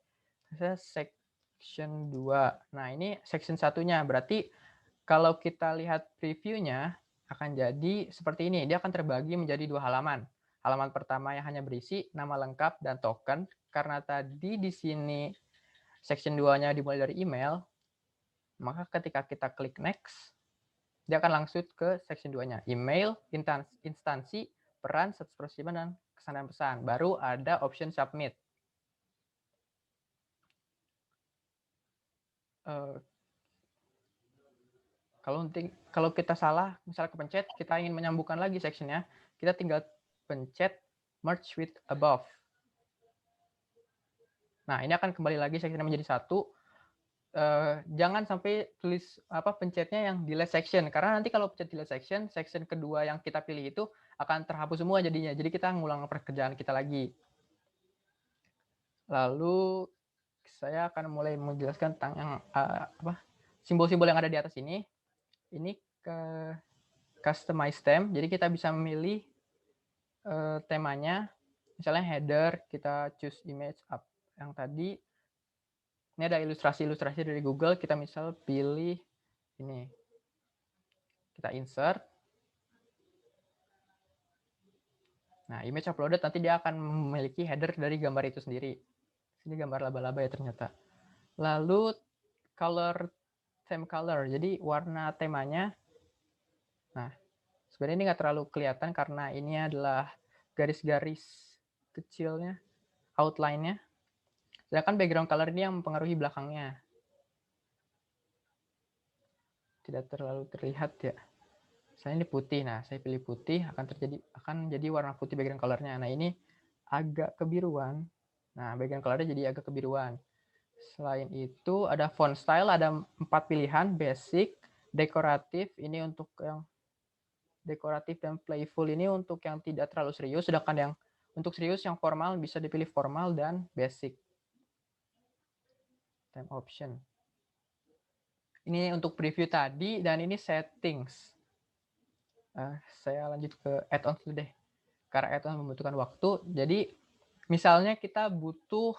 Section 2. Nah, ini section satunya. Berarti kalau kita lihat previewnya, akan jadi seperti ini. Dia akan terbagi menjadi 2 halaman. Halaman pertama yang hanya berisi nama lengkap dan token. Karena tadi di sini section 2-nya dimulai dari email, maka ketika kita klik next, dia akan langsung ke section 2-nya. Email, instansi, peran, status peristiwa, dan kesan dan pesan. Baru ada option submit. Kalau kita salah, misalnya kepencet, kita ingin menyambungkan lagi sectionnya, kita tinggal pencet merge with above. Nah, ini akan kembali lagi sectionnya menjadi satu. Jangan sampai tulis pencetnya yang delete section, karena nanti kalau pencet delete section kedua yang kita pilih itu akan terhapus semua jadinya. Jadi kita ngulang pekerjaan kita lagi. Lalu saya akan mulai menjelaskan tentang yang simbol-simbol yang ada di atas ini. Ini ke customize theme. Jadi kita bisa memilih temanya. Misalnya header, kita choose image up. Yang tadi ini ada ilustrasi-ilustrasi dari Google. Kita misal pilih ini. Kita insert. Nah, image uploaded nanti dia akan memiliki header dari gambar itu sendiri. Ini gambar laba-laba ya ternyata. Lalu color, theme color. Jadi warna temanya. Nah, sebenarnya ini nggak terlalu kelihatan karena ini adalah garis-garis kecilnya, outline-nya. Sedangkan background color ini yang mempengaruhi belakangnya. Tidak terlalu terlihat ya. Saya ini putih. Nah, saya pilih putih, akan jadi warna putih background color-nya. Nah, ini agak kebiruan. Nah, background color-nya jadi agak kebiruan. Selain itu ada font style, ada 4 pilihan, basic, dekoratif, ini untuk yang dekoratif dan playful ini untuk yang tidak terlalu serius, sedangkan yang untuk serius yang formal bisa dipilih formal dan basic. Time option. Ini untuk preview tadi dan ini settings. Saya lanjut ke add-on dulu deh. Karena add-on membutuhkan waktu. Jadi misalnya kita butuh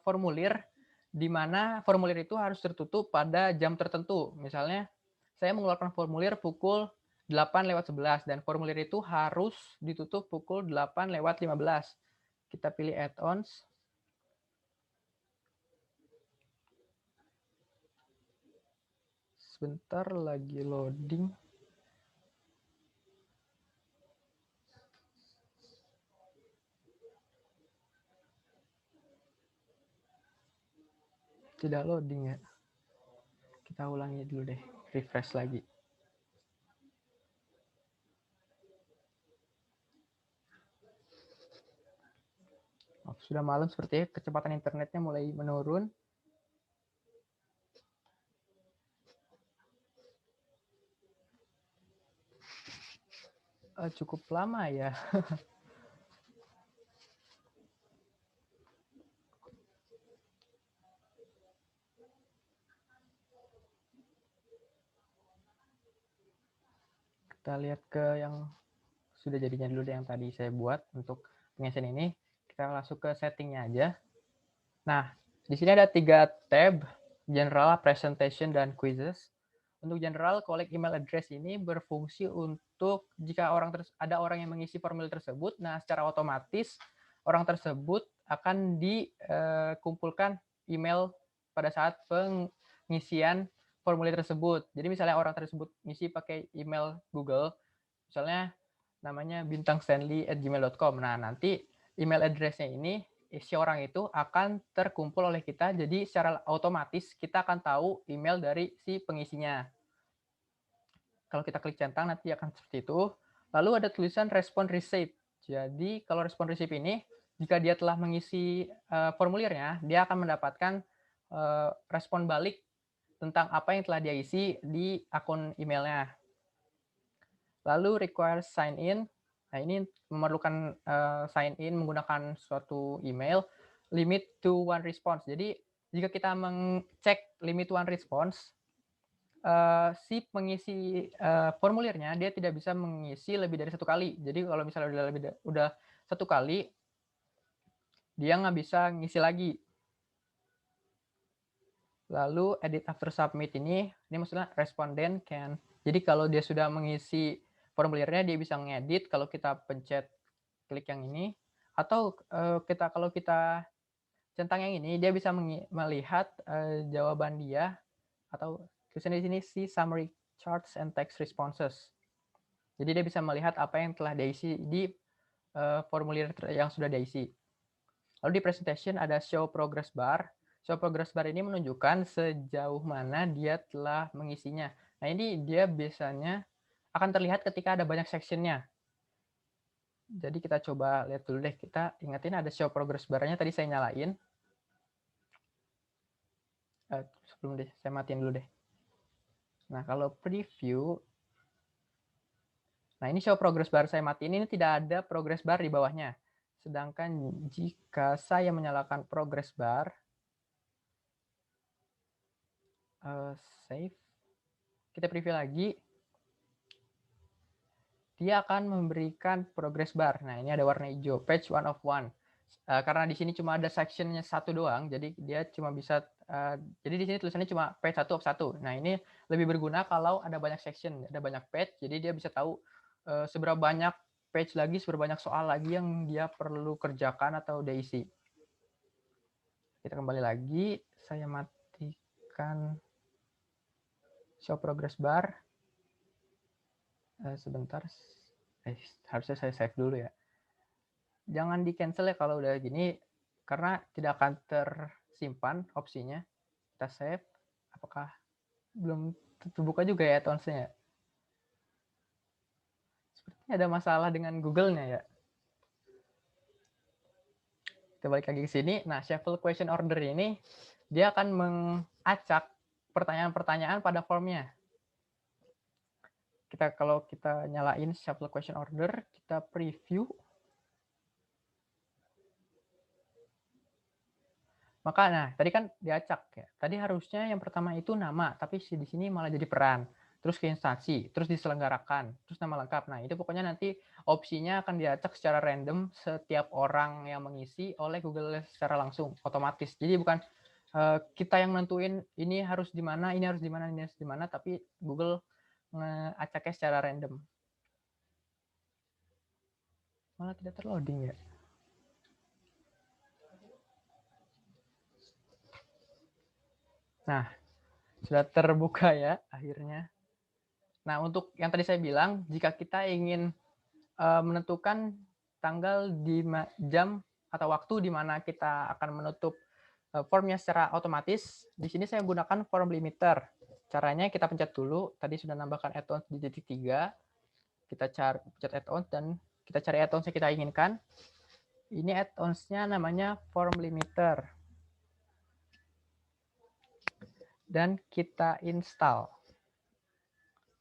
formulir di mana formulir itu harus tertutup pada jam tertentu. Misalnya saya mengeluarkan formulir pukul 8:11 dan formulir itu harus ditutup pukul 8:15. Kita pilih add-ons. Sebentar lagi loading. Tidak loading ya. Kita ulangi dulu deh, refresh lagi. Oh, sudah malam sepertinya kecepatan internetnya mulai menurun. Cukup lama ya. Kita lihat ke yang sudah jadinya dulu deh, yang tadi saya buat untuk pengisian ini. Kita langsung ke settingnya aja. Nah, di sini ada 3 tab, General, Presentation, dan Quizzes. Untuk General, collect email address ini berfungsi untuk jika ada orang yang mengisi formulir tersebut, nah secara otomatis orang tersebut akan dikumpulkan email pada saat pengisian formulir tersebut. Jadi misalnya orang tersebut ngisi pakai email Google, misalnya namanya bintangstanley@gmail.com. Nah, nanti email address-nya ini si orang itu akan terkumpul oleh kita, jadi secara otomatis kita akan tahu email dari si pengisinya. Kalau kita klik centang nanti akan seperti itu. Lalu ada tulisan respon receipt. Jadi kalau respon receipt ini, jika dia telah mengisi formulirnya, dia akan mendapatkan respon balik tentang apa yang telah dia isi di akun emailnya. Lalu require sign in. Nah, ini memerlukan sign in menggunakan suatu email, limit to one response. Jadi jika kita mengcek limit one response, si pengisi formulirnya dia tidak bisa mengisi lebih dari 1 kali. Jadi kalau misalnya udah 1 kali, dia nggak bisa ngisi lagi. Lalu edit after submit ini maksudnya responden can. Jadi kalau dia sudah mengisi formulirnya, dia bisa ngedit kalau kita pencet klik yang ini, atau kalau kita centang yang ini, dia bisa melihat jawaban dia, atau tulisannya di sini see summary charts and text responses. Jadi dia bisa melihat apa yang telah diisi di formulir yang sudah diisi. Lalu di presentation ada show progress bar. Show progress bar ini menunjukkan sejauh mana dia telah mengisinya. Nah, ini dia biasanya akan terlihat ketika ada banyak sectionnya. Jadi kita coba lihat dulu deh. Kita ingetin ada show progress bar-nya tadi saya nyalain. Sebelum deh, saya matiin dulu deh. Nah, kalau preview, nah ini show progress bar saya matiin, ini tidak ada progress bar di bawahnya. Sedangkan jika saya menyalakan progress bar, save, kita preview lagi, dia akan memberikan progress bar. Nah, ini ada warna hijau, page 1 of 1. Karena di sini cuma ada sectionnya 1 doang, jadi dia cuma bisa, jadi di sini tulisannya cuma page 1 of 1. Nah, ini lebih berguna kalau ada banyak section, ada banyak page, jadi dia bisa tahu seberapa banyak page lagi, seberapa banyak soal lagi yang dia perlu kerjakan atau dia isi. Kita kembali lagi, saya matikan show progress bar. Sebentar, harusnya saya save dulu ya. Jangan di cancel ya kalau udah gini, karena tidak akan tersimpan opsinya. Kita save. Apakah belum terbuka juga ya tonsnya? Sepertinya ada masalah dengan Google-nya ya. Kita balik lagi ke sini. Nah, shuffle question order ini dia akan mengacak pertanyaan-pertanyaan pada formnya. Kalau kita nyalain shuffle question order, kita preview. Maka nah, tadi kan diacak ya. Tadi harusnya yang pertama itu nama, tapi di sini malah jadi peran. Terus ke instansi, terus diselenggarakan, terus nama lengkap. Nah, itu pokoknya nanti opsinya akan diacak secara random setiap orang yang mengisi oleh Google secara langsung, otomatis. Jadi bukan kita yang nentuin ini harus di mana, ini harus di mana, ini harus di mana, tapi Google ngacaknya secara random. Malah tidak terloading ya. Nah, sudah terbuka ya akhirnya. Nah, untuk yang tadi saya bilang, jika kita ingin menentukan tanggal di jam atau waktu di mana kita akan menutup formnya secara otomatis, di sini saya menggunakan form limiter. Caranya kita pencet dulu, tadi sudah nambahkan add-ons di titik 3, kita cari pencet add-ons dan kita cari add-ons yang kita inginkan. Ini add-ons-nya namanya form limiter. Dan kita install.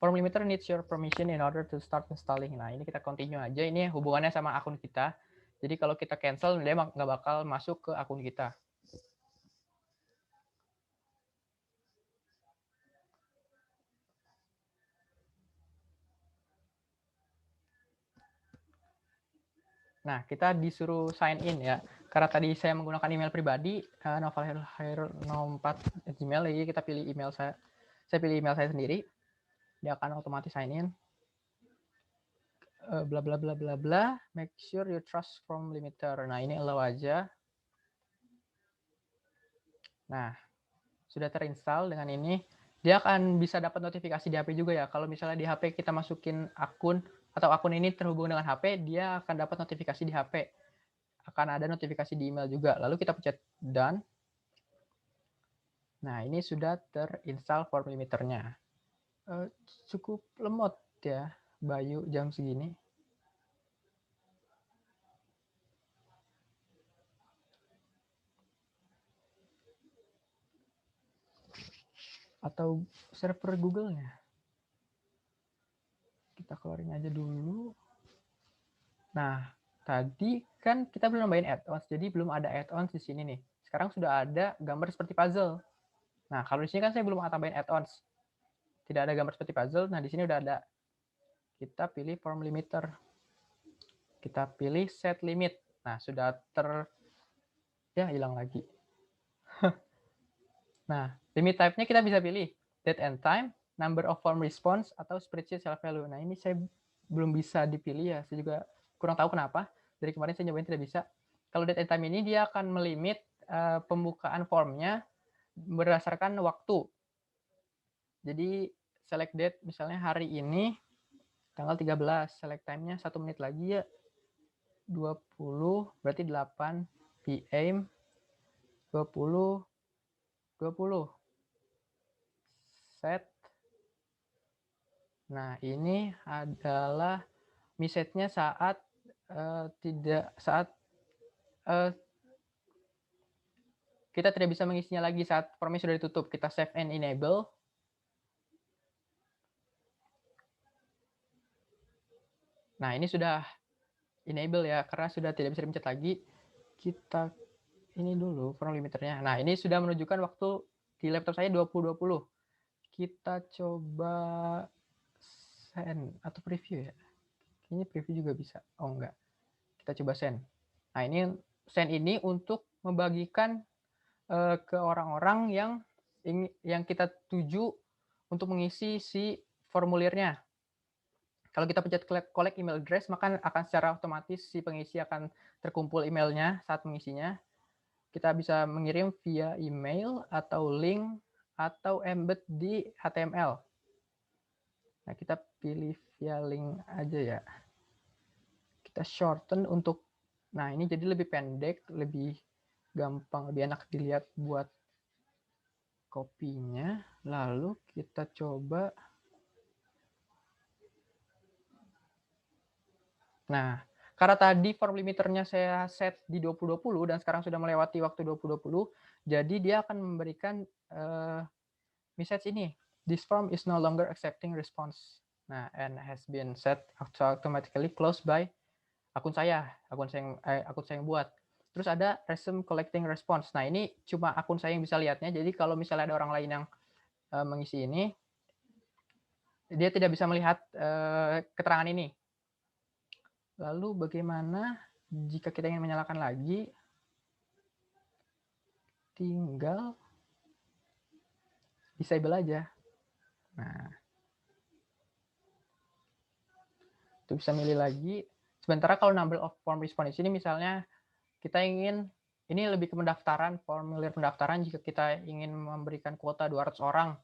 Form limiter needs your permission in order to start installing. Nah, ini kita continue aja. Ini hubungannya sama akun kita. Jadi kalau kita cancel, dia nggak bakal masuk ke akun kita. Nah, kita disuruh sign in ya. Karena tadi saya menggunakan email pribadi, novalhair04@gmail, jadi kita pilih email saya. Saya pilih email saya sendiri. Dia akan otomatis sign in. Bla bla bla bla bla. Make sure you trust form limiter. Nah, ini allow aja. Nah, sudah terinstall dengan ini. Dia akan bisa dapat notifikasi di HP juga ya. Kalau misalnya di HP kita masukin akun atau akun ini terhubung dengan HP, dia akan dapat notifikasi di HP. Akan ada notifikasi di email juga. Lalu kita pencet done. Nah, ini sudah terinstall form limiternya. Cukup lemot ya, Bayu, jam segini. Atau server Google-nya. Kita keluarin aja dulu. Nah, tadi kan kita belum nambahin add-ons, jadi belum ada add-ons di sini nih. Sekarang sudah ada gambar seperti puzzle. Nah, kalau di sini kan saya belum tambahin add-ons. Tidak ada gambar seperti puzzle. Nah, di sini udah ada. Kita pilih form limiter. Kita pilih set limit. Nah, sudah ya hilang lagi. Nah, limit type-nya kita bisa pilih date and time, number of form response, atau spreadsheet self value. Nah, ini saya belum bisa dipilih ya. Saya juga kurang tahu kenapa. Dari kemarin saya nyobain tidak bisa. Kalau date and time ini dia akan melimit pembukaan formnya berdasarkan waktu. Jadi select date misalnya hari ini tanggal 13, select time-nya 1 menit lagi ya. 20 berarti 8 PM 20 set. Nah, ini adalah message-nya saat kita tidak bisa mengisinya lagi saat formnya sudah ditutup. Kita save and enable. Nah, ini sudah enable ya, karena sudah tidak bisa dipencet lagi. Kita ini dulu form limiternya. Nah, ini sudah menunjukkan waktu di laptop saya 20.20. Kita coba send atau preview ya. Ini preview juga bisa. Oh, enggak. Kita coba send. Nah, ini send ini untuk membagikan ke orang-orang yang kita tuju untuk mengisi si formulirnya. Kalau kita pencet collect email address, maka akan secara otomatis si pengisi akan terkumpul emailnya saat mengisinya. Kita bisa mengirim via email atau link atau embed di HTML. Nah, kita pilih via link aja ya. Kita shorten untuk, nah ini jadi lebih pendek, lebih gampang, lebih enak dilihat buat kopinya. Lalu kita coba. Nah, karena tadi form limiternya saya set di 2020 dan sekarang sudah melewati waktu 2020, jadi dia akan memberikan message ini. This form is no longer accepting response. Nah, and has been set automatically closed by akun saya yang buat. Terus ada resume collecting response. Nah, ini cuma akun saya yang bisa lihatnya. Jadi kalau misalnya ada orang lain yang mengisi ini, dia tidak bisa melihat keterangan ini. Lalu bagaimana jika kita ingin menyalakan lagi? Tinggal disable aja. Nah, itu bisa milih lagi. Sementara kalau number of form response ini misalnya kita ingin ini lebih ke pendaftaran, formulir pendaftaran jika kita ingin memberikan kuota 200 orang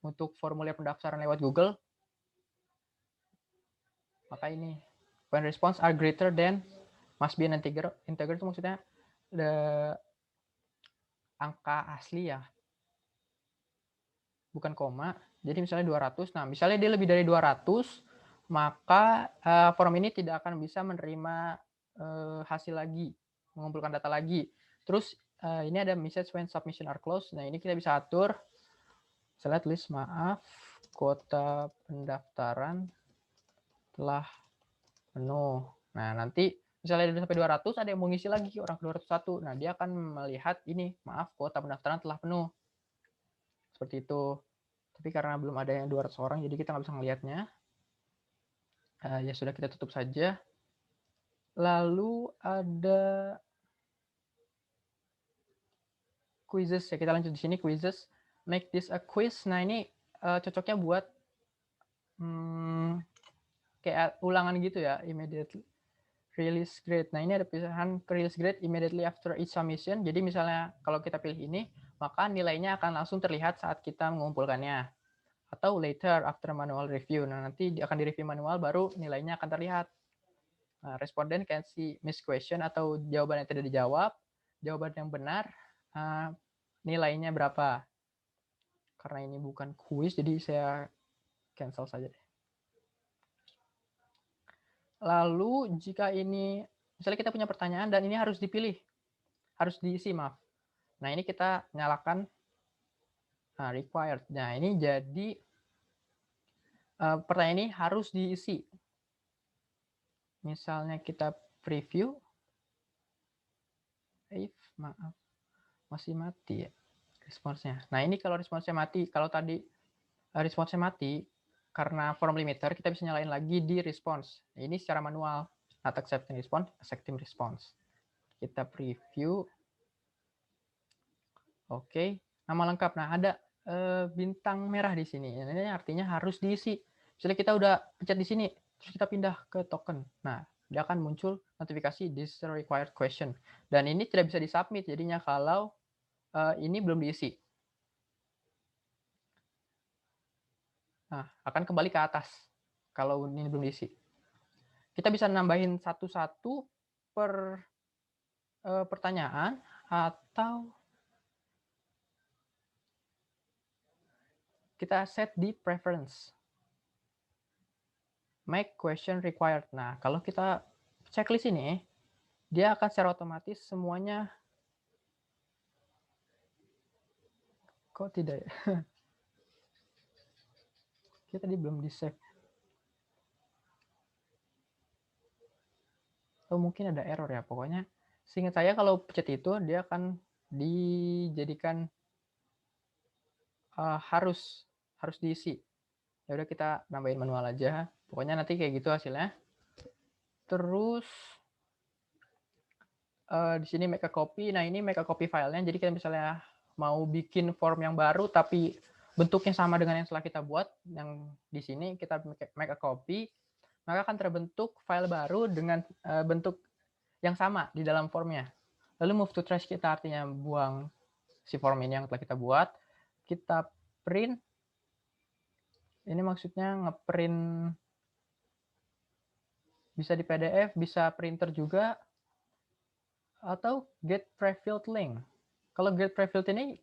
untuk formulir pendaftaran lewat Google. Maka ini, when response are greater than, must be an integer. Integer itu maksudnya angka asli ya, bukan koma. Jadi misalnya 200, nah misalnya dia lebih dari 200, maka form ini tidak akan bisa menerima hasil lagi, mengumpulkan data lagi. Terus ini ada message when submission are closed. Nah ini kita bisa atur, misalnya tulis maaf, kuota pendaftaran telah penuh. Nah nanti misalnya udah sampai 200, ada yang mau ngisi lagi, orang ke 201. Nah dia akan melihat ini, maaf kuota pendaftaran telah penuh. Seperti itu. Tapi karena belum ada yang 200 orang, jadi kita nggak bisa ngelihatnya. Ya sudah, kita tutup saja. Lalu ada quizzes ya, kita lanjut di sini quizzes. Make this a quiz. Nah ini cocoknya buat kayak ulangan gitu ya, immediately release grade. Nah ini ada pilihan release grade immediately after each submission. Jadi misalnya kalau kita pilih ini, maka nilainya akan langsung terlihat saat kita mengumpulkannya. Atau later after manual review. Nah nanti akan direview manual, baru nilainya akan terlihat. Nah, responden can see missed question atau jawaban yang tidak dijawab, jawaban yang benar, nilainya berapa. Karena ini bukan kuis, jadi saya cancel saja deh. Lalu jika ini, misalnya kita punya pertanyaan dan ini harus dipilih, harus diisi, maaf. Nah ini kita nyalakan required. Nah ini jadi pertanyaan ini harus diisi. Misalnya kita preview, maaf, masih mati ya responsnya. Nah ini kalau responsnya mati, kalau tadi responsnya mati, karena form limiter kita bisa nyalain lagi di response. Ini secara manual, not accepting response, accepting response. Kita preview. Oke, nama lengkap. Nah ada bintang merah di sini. Ini artinya harus diisi. Misalnya kita udah pencet di sini, terus kita pindah ke token. Nah dia akan muncul notifikasi this required question. Dan ini tidak bisa disubmit jadinya kalau ini belum diisi. Nah, akan kembali ke atas kalau ini belum diisi. Kita bisa nambahin satu-satu per pertanyaan atau kita set di preference. Make question required. Nah, kalau kita checklist ini, dia akan secara otomatis semuanya. Kok tidak ya? Kita tadi belum di-save. Atau mungkin ada error ya. Pokoknya seingat saya kalau pencet itu, dia akan dijadikan harus diisi. Ya udah kita nambahin manual aja. Pokoknya nanti kayak gitu hasilnya. Terus di sini make a copy. Nah ini make a copy filenya. Jadi kita misalnya mau bikin form yang baru tapi bentuknya sama dengan yang setelah kita buat, yang di sini kita make a copy, maka akan terbentuk file baru dengan bentuk yang sama di dalam formnya. Lalu move to trash kita artinya buang si form ini yang telah kita buat. Kita print. Ini maksudnya ngeprint bisa di PDF, bisa printer juga, atau get prefilled link. Kalau get prefilled ini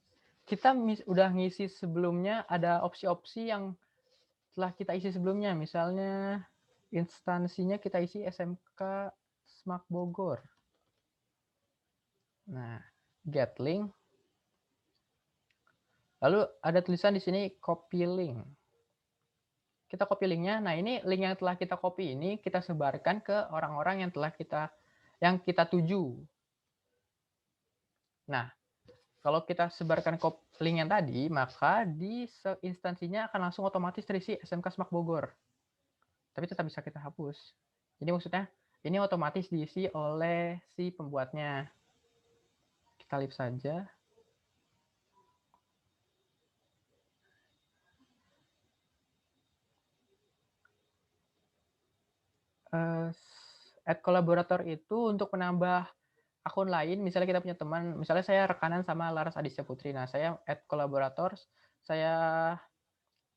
kita udah ngisi sebelumnya, ada opsi-opsi yang telah kita isi sebelumnya. Misalnya instansinya kita isi SMK SMAK Bogor. Nah, get link. Lalu ada tulisan di sini copy link. Kita copy linknya. Nah, ini link yang telah kita copy ini kita sebarkan ke orang-orang yang telah kita tuju. Nah, kalau kita sebarkan link yang tadi, maka di instansinya akan langsung otomatis terisi SMK SMAK Bogor. Tapi tetap bisa kita hapus. Jadi maksudnya ini otomatis diisi oleh si pembuatnya. Kita leave saja. Add collaborator itu untuk menambah akun lain, misalnya kita punya teman, misalnya saya rekanan sama Laras Adisya Putri. Nah, saya add collaborators, saya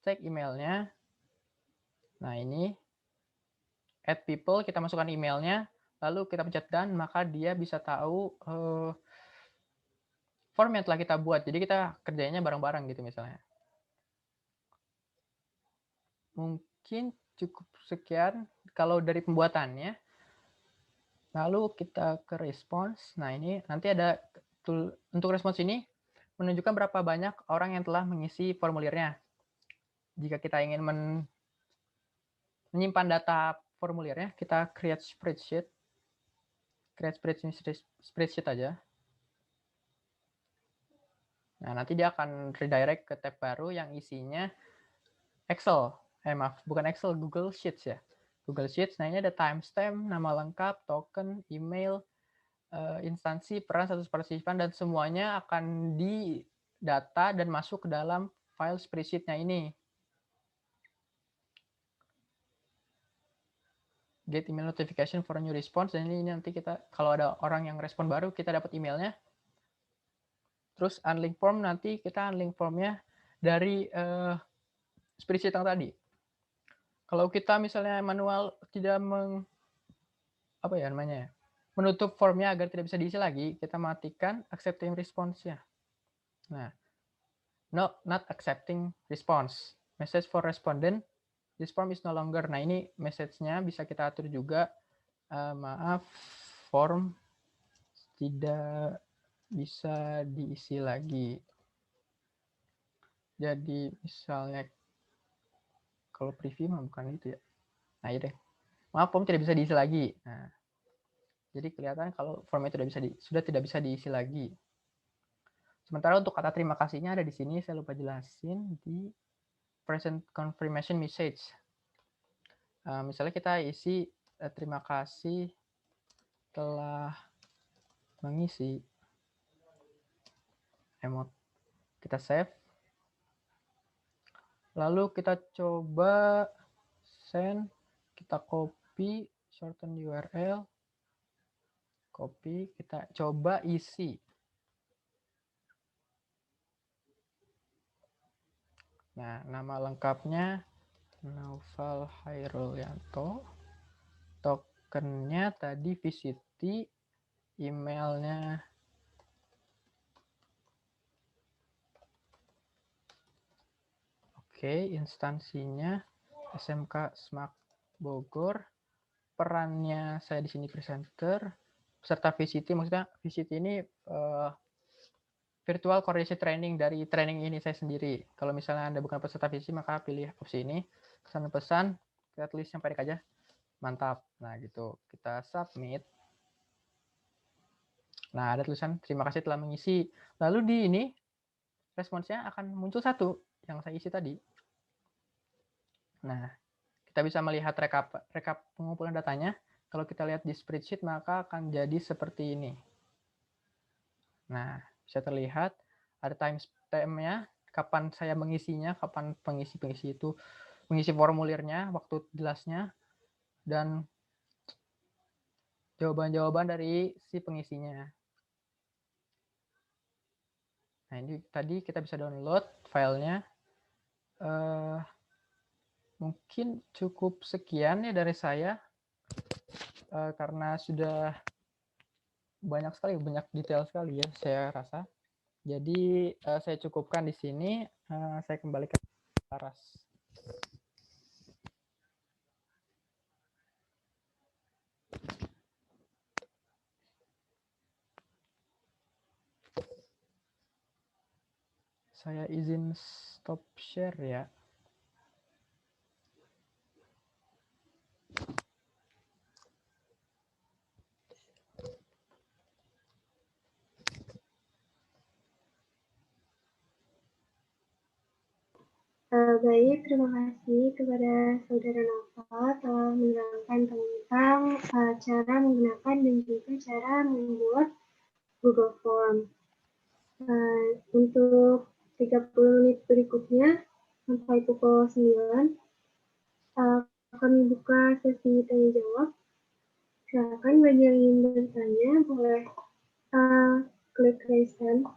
cek emailnya. Nah, ini add people, kita masukkan emailnya, lalu kita pencet done, maka dia bisa tahu form yang telah kita buat. Jadi kita kerjanya bareng-bareng gitu misalnya. Mungkin cukup sekian kalau dari pembuatannya. Lalu kita ke response. Nah, ini nanti ada tool untuk response ini menunjukkan berapa banyak orang yang telah mengisi formulirnya. Jika kita ingin menyimpan data formulirnya, kita create spreadsheet. Create spreadsheet aja. Nah, nanti dia akan redirect ke tab baru yang isinya Excel. Maaf, bukan Excel, Google Sheets ya. Google Sheets, nah ini ada timestamp, nama lengkap, token, email, instansi, peran status partisipan, dan semuanya akan didata dan masuk ke dalam file spreadsheet-nya ini. Get email notification for new response, dan ini nanti kita, kalau ada orang yang respon baru, kita dapat emailnya. Terus unlink form, nanti kita unlink formnya dari spreadsheet yang tadi. Kalau kita misalnya manual tidak menutup formnya agar tidak bisa diisi lagi, kita matikan accepting response-nya. Nah, not accepting response. Message for respondent, this form is no longer. Nah, ini message-nya bisa kita atur juga. Maaf, form tidak bisa diisi lagi. Jadi misalnya kalau preview mah bukan itu ya. Nah, ini deh. Maaf, form tidak bisa diisi lagi. Nah, jadi kelihatan kalau formnya sudah tidak bisa diisi lagi. Sementara untuk kata terima kasihnya ada di sini, saya lupa jelasin di present confirmation message. Misalnya kita isi terima kasih telah mengisi emot. Kita save. Lalu kita coba send, kita copy, shorten URL, copy, kita coba isi. Nah, nama lengkapnya Naufal Hairulyanto, tokennya tadi VCT, emailnya oke, instansinya SMK SMAK Bogor, perannya saya di sini presenter, peserta VCT, maksudnya VCT ini virtual coordination training, dari training ini saya sendiri. Kalau misalnya Anda bukan peserta VCT, maka pilih opsi ini, pesan-pesan, kita tulis yang pendek aja, mantap. Nah gitu, kita submit. Nah ada tulisan terima kasih telah mengisi. Lalu di ini responsnya akan muncul satu yang saya isi tadi. Nah kita bisa melihat rekap pengumpulan datanya. Kalau kita lihat di spreadsheet maka akan jadi seperti ini. Nah bisa terlihat ada timestamp-nya, kapan saya mengisinya, kapan pengisi itu mengisi formulirnya, waktu jelasnya, dan jawaban-jawaban dari si pengisinya. Nah ini tadi kita bisa download filenya. Mungkin cukup sekian ya dari saya, karena sudah banyak detail sekali ya saya rasa. Jadi saya cukupkan di sini. Saya kembalikan ke Laras. Saya izin stop share ya. Baik, terima kasih kepada Saudara Naufal telah menerangkan tentang cara menggunakan dan juga cara membuat Google Form. Untuk 30 menit berikutnya, sampai pukul 9, kami buka sesi tanya-jawab. Silakan bagi yang ingin bertanya, boleh klik raise hand,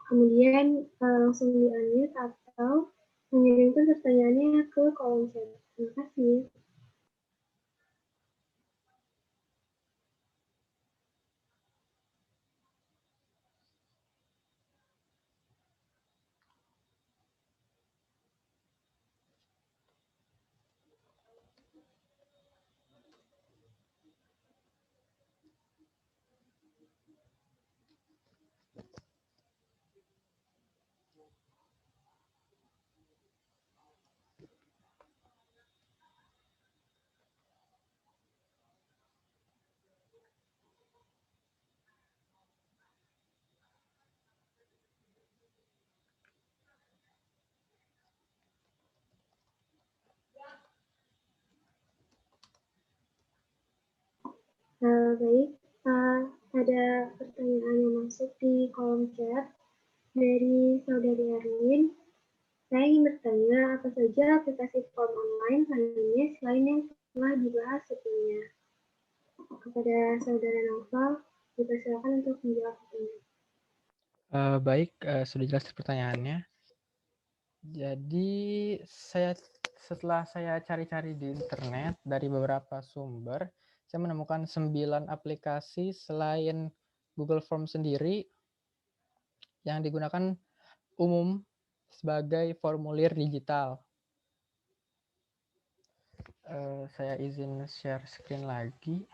kemudian langsung di-unmute atau mengirimkan pertanyaannya ke kolom chat. Terima kasih. Baik, ada pertanyaan yang masuk di kolom chat dari Saudari Erwin. Saya ingin bertanya, apa saja aplikasi form online lainnya selain yang telah dibahas sebelumnya? Kepada Saudara Novel, dipersilakan untuk menjawab pertanyaan. Baik, sudah jelas pertanyaannya. Jadi setelah saya cari-cari di internet dari beberapa sumber, saya menemukan 9 aplikasi selain Google Form sendiri yang digunakan umum sebagai formulir digital. Saya izin share screen lagi.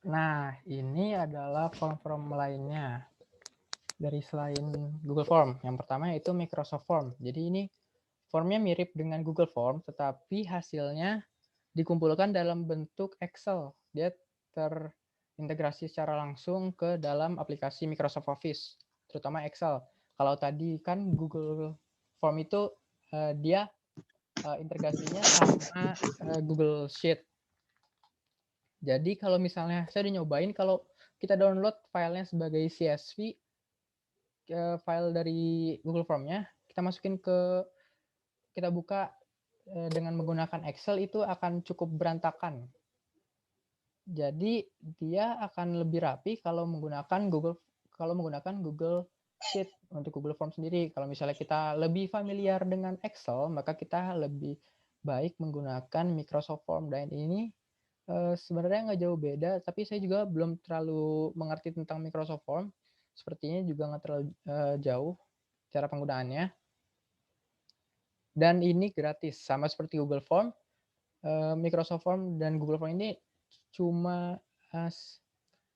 Nah, ini adalah form-form lainnya dari selain Google Form. Yang pertama yaitu Microsoft Form. Jadi ini formnya mirip dengan Google Form, tetapi hasilnya dikumpulkan dalam bentuk Excel. Dia terintegrasi secara langsung ke dalam aplikasi Microsoft Office, terutama Excel. Kalau tadi kan Google Form itu dia integrasinya sama Google Sheet. Jadi kalau misalnya saya udah nyobain, kalau kita download filenya sebagai CSV, file dari Google Form-nya, kita buka dengan menggunakan Excel, itu akan cukup berantakan. Jadi dia akan lebih rapi kalau menggunakan Google Sheet untuk Google Form sendiri. Kalau misalnya kita lebih familiar dengan Excel, maka kita lebih baik menggunakan Microsoft Form. Dan ini sebenarnya nggak jauh beda, tapi saya juga belum terlalu mengerti tentang Microsoft Form. Sepertinya juga nggak terlalu jauh cara penggunaannya. Dan ini gratis, sama seperti Google Form. Microsoft Form dan Google Form ini cuma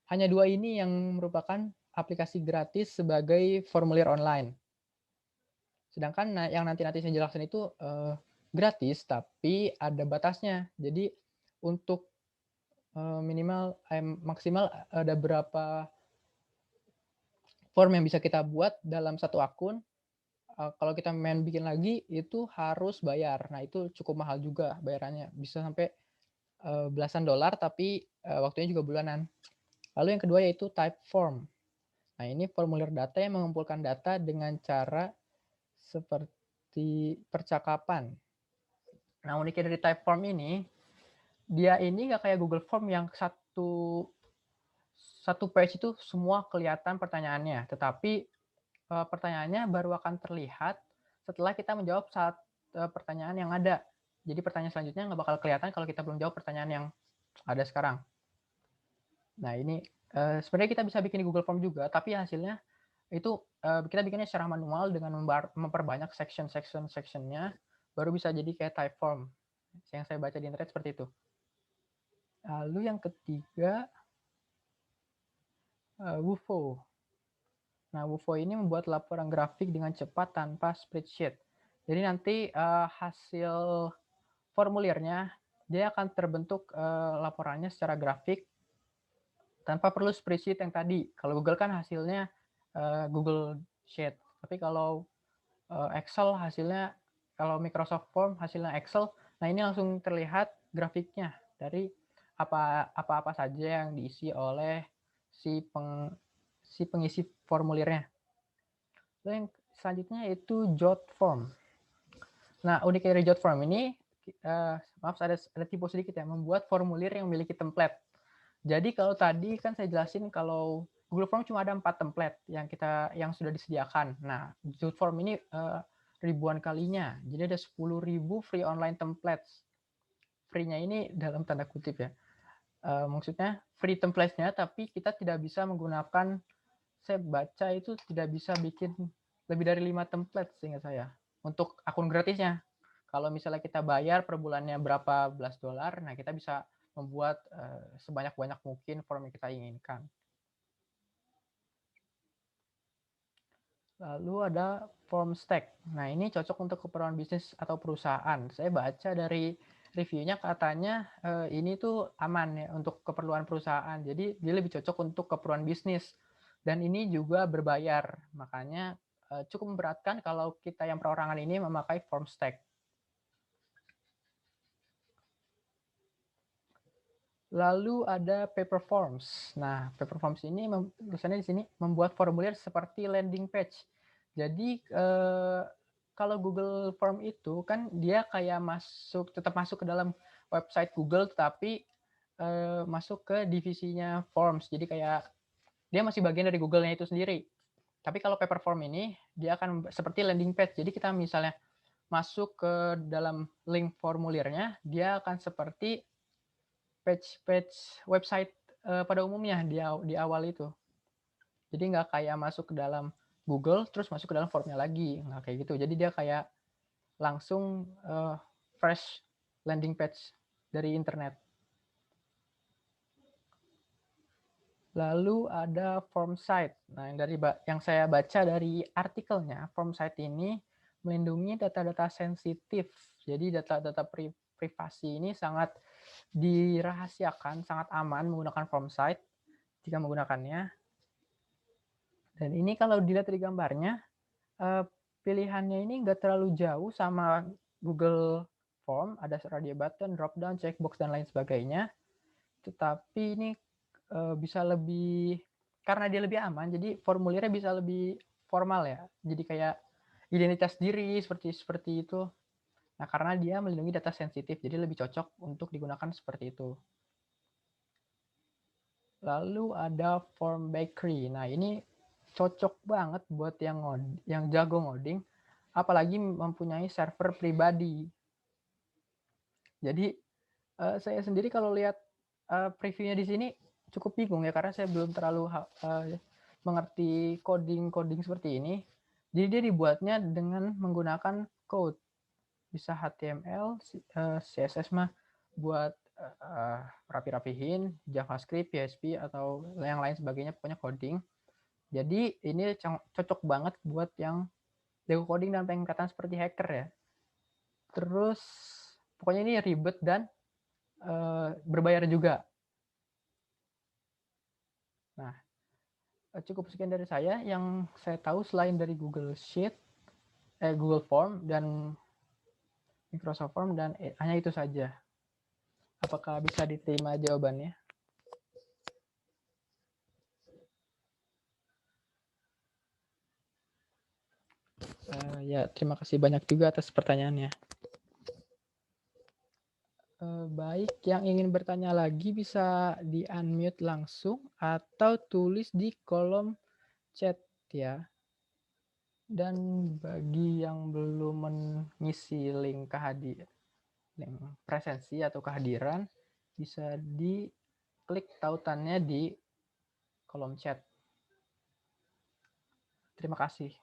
hanya dua ini yang merupakan aplikasi gratis sebagai formulir online. Sedangkan yang nanti saya jelaskan itu gratis, tapi ada batasnya. Jadi untuk maksimal ada berapa form yang bisa kita buat dalam satu akun. Kalau kita bikin lagi itu harus bayar. Nah itu cukup mahal juga bayarannya, bisa sampai belasan dolar, tapi waktunya juga bulanan. Lalu yang kedua yaitu Typeform. Nah ini formulir data yang mengumpulkan data dengan cara seperti percakapan. Nah uniknya dari Typeform ini, dia ini nggak kayak Google Form yang satu page itu semua kelihatan pertanyaannya, tetapi pertanyaannya baru akan terlihat setelah kita menjawab pertanyaan yang ada. Jadi pertanyaan selanjutnya nggak bakal kelihatan kalau kita belum jawab pertanyaan yang ada sekarang. Nah ini sebenarnya kita bisa bikin di Google Form juga, tapi hasilnya itu kita bikinnya secara manual dengan memperbanyak sectionnya, baru bisa jadi kayak Typeform. Yang saya baca di internet seperti itu. Lalu yang ketiga, Wufo. Nah, Wufo ini membuat laporan grafik dengan cepat tanpa spreadsheet. Jadi nanti hasil formulirnya, dia akan terbentuk laporannya secara grafik tanpa perlu spreadsheet yang tadi. Kalau Google kan hasilnya Google Sheet. Tapi kalau Excel hasilnya, kalau Microsoft Form hasilnya Excel, nah ini langsung terlihat grafiknya dari apa saja yang diisi oleh si pengisi formulirnya. Lalu yang selanjutnya itu jot form. Nah, unik dari jot form ini, maaf ada tipe sedikit ya, membuat formulir yang memiliki template. Jadi kalau tadi kan saya jelasin kalau Google Form cuma ada 4 template yang sudah disediakan. Nah, jot form ini ribuan kalinya. Jadi ada 10.000 free online templates. Free-nya ini dalam tanda kutip ya. Maksudnya free template-nya, tapi kita tidak bisa menggunakan, saya baca itu tidak bisa bikin lebih dari 5 template seingat saya untuk akun gratisnya. Kalau misalnya kita bayar per bulannya berapa belas dolar, nah kita bisa membuat sebanyak-banyak mungkin form yang kita inginkan. Lalu ada form stack. Nah, ini cocok untuk keperluan bisnis atau perusahaan. Saya baca dari reviewnya katanya ini tuh aman ya untuk keperluan perusahaan. Jadi dia lebih cocok untuk keperluan bisnis. Dan ini juga berbayar. Makanya cukup memberatkan kalau kita yang perorangan ini memakai form stack. Lalu ada paper forms. Nah, paper forms ini tulisannya di sini membuat formulir seperti landing page. Jadi kalau Google Form itu kan dia kayak tetap masuk ke dalam website Google, tetapi masuk ke divisinya Forms. Jadi kayak dia masih bagian dari Google-nya itu sendiri. Tapi kalau paper form ini dia akan seperti landing page. Jadi kita misalnya masuk ke dalam link formulirnya, dia akan seperti page website pada umumnya di awal itu. Jadi nggak kayak masuk ke dalam Google terus masuk ke dalam formnya lagi, nggak kayak gitu. Jadi dia kayak langsung fresh landing page dari internet. Lalu ada form site. Nah, yang saya baca dari artikelnya, form site ini melindungi data-data sensitif. Jadi data-data privasi ini sangat dirahasiakan, sangat aman menggunakan form site jika menggunakannya. Dan ini kalau dilihat dari gambarnya, pilihannya ini nggak terlalu jauh sama Google Form, ada radio button, drop down, checkbox, dan lain sebagainya. Tetapi ini bisa lebih, karena dia lebih aman, jadi formulirnya bisa lebih formal ya. Jadi kayak identitas diri seperti itu. Nah, karena dia melindungi data sensitif, jadi lebih cocok untuk digunakan seperti itu. Lalu ada form bakery. Nah, ini cocok banget buat yang jago ngoding, apalagi mempunyai server pribadi. Jadi saya sendiri kalau lihat previewnya di sini cukup bingung ya, karena saya belum terlalu mengerti coding seperti ini. Jadi dia dibuatnya dengan menggunakan code, bisa HTML, CSS mah buat rapi-rapihin, JavaScript, PHP atau yang lain sebagainya, pokoknya coding. Jadi ini cocok banget buat yang jago coding dan pengen kelihatan seperti hacker ya. Terus pokoknya ini ribet dan berbayar juga. Nah, cukup sekian dari saya. Yang saya tahu selain dari Google Sheet, Google Form dan Microsoft Form, dan hanya itu saja. Apakah bisa diterima jawabannya? Ya, terima kasih banyak juga atas pertanyaannya. Baik, yang ingin bertanya lagi bisa di-unmute langsung atau tulis di kolom chat ya. Dan bagi yang belum mengisi link presensi atau kehadiran, bisa diklik tautannya di kolom chat. Terima kasih.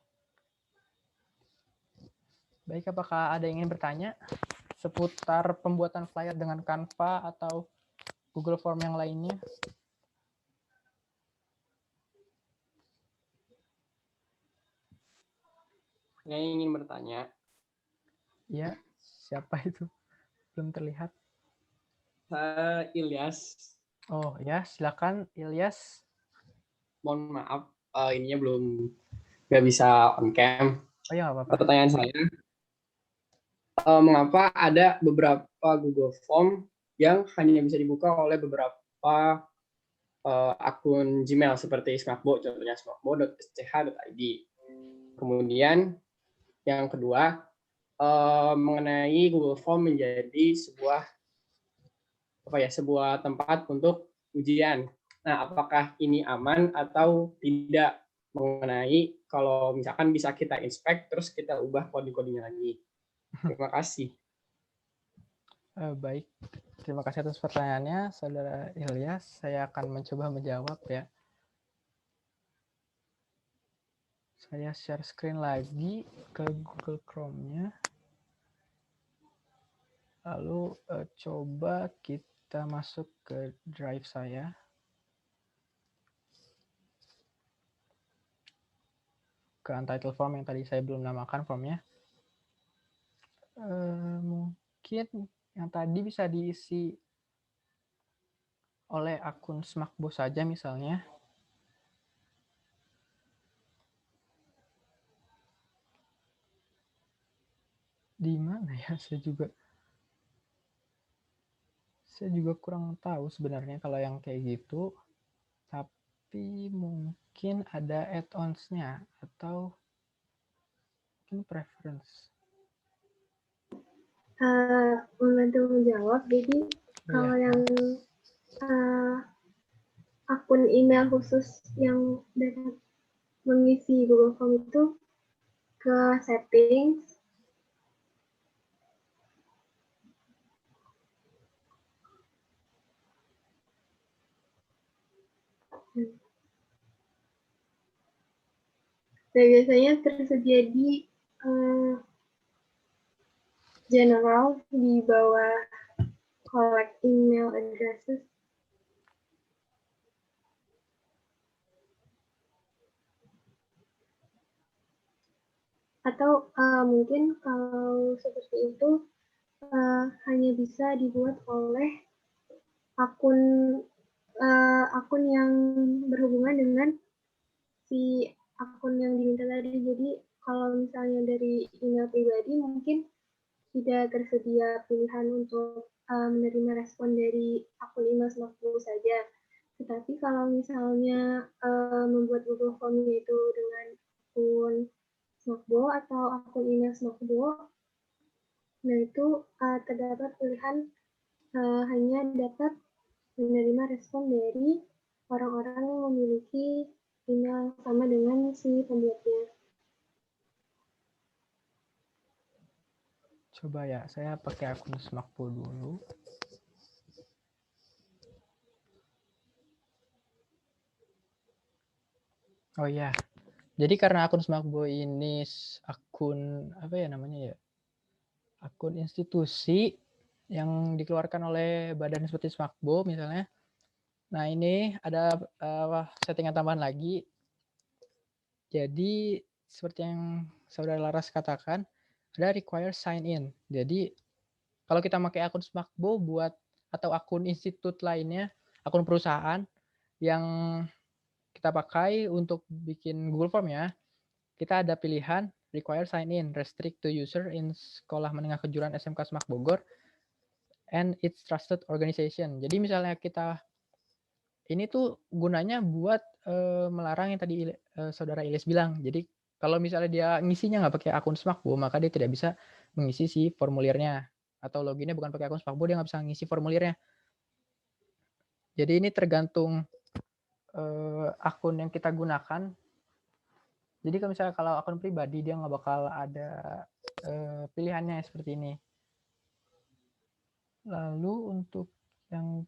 Baik, apakah ada yang ingin bertanya seputar pembuatan flyer dengan Canva atau Google Form yang lainnya? Saya ingin bertanya. Ya, siapa itu? Belum terlihat. Ilyas. Oh ya, silakan Ilyas. Mohon maaf, ininya belum nggak bisa on cam. Oh ya, nggak apa-apa. Pertanyaan saya, mengapa ada beberapa Google Form yang hanya bisa dibuka oleh beberapa akun Gmail seperti Smakbo, contohnya smakbo.sch.id. Kemudian yang kedua, mengenai Google Form menjadi sebuah tempat untuk ujian. Nah, apakah ini aman atau tidak, mengenai kalau misalkan bisa kita inspect terus kita ubah kode-kodenya lagi. Terima kasih. Baik, terima kasih atas pertanyaannya, Saudara Ilyas. Saya akan mencoba menjawab ya. Saya share screen lagi ke Google Chrome-nya. Lalu coba kita masuk ke drive saya. Ke untitled form yang tadi saya belum namakan formnya. Mungkin yang tadi bisa diisi oleh akun Smakbo saja misalnya. Di mana ya? Saya juga kurang tahu sebenarnya kalau yang kayak gitu. Tapi mungkin ada add-ons-nya atau mungkin preference. Membantu menjawab, jadi kalau yang akun email khusus yang dapat mengisi Google Form itu ke settings, dan biasanya tersedia di general di bawah collect email addresses. Atau mungkin kalau seperti itu hanya bisa dibuat oleh akun yang berhubungan dengan si akun yang diminta tadi. Jadi kalau misalnya dari email pribadi mungkin tidak tersedia pilihan untuk menerima respon dari akun email Smakbo saja. Tetapi kalau misalnya membuat Google Form itu dengan akun Smakbo atau akun email Smakbo, nah itu terdapat pilihan hanya dapat menerima respon dari orang-orang yang memiliki email sama dengan si pembuatnya. Coba ya, saya pakai akun Smakbo dulu. Oh ya, jadi karena akun Smakbo ini akun apa ya namanya ya? Akun institusi yang dikeluarkan oleh badan seperti Smakbo misalnya. Nah, ini ada settingan tambahan lagi. Jadi seperti yang Saudara Laras katakan, ada require sign in. Jadi kalau kita pakai akun Smakbo buat atau akun institut lainnya, akun perusahaan yang kita pakai untuk bikin Google Form ya, kita ada pilihan require sign in, restrict to user in Sekolah Menengah Kejuruan SMK Semak Bogor and its trusted organization. Jadi misalnya kita ini tuh gunanya buat melarang yang tadi Saudara Ilyas bilang. Jadi kalau misalnya dia ngisinya nggak pakai akun Smakbo, maka dia tidak bisa mengisi si formulirnya. Atau loginnya bukan pakai akun Smakbo, dia nggak bisa ngisi formulirnya. Jadi ini tergantung akun yang kita gunakan. Jadi kalau misalnya kalau akun pribadi, dia nggak bakal ada pilihannya seperti ini. Lalu untuk yang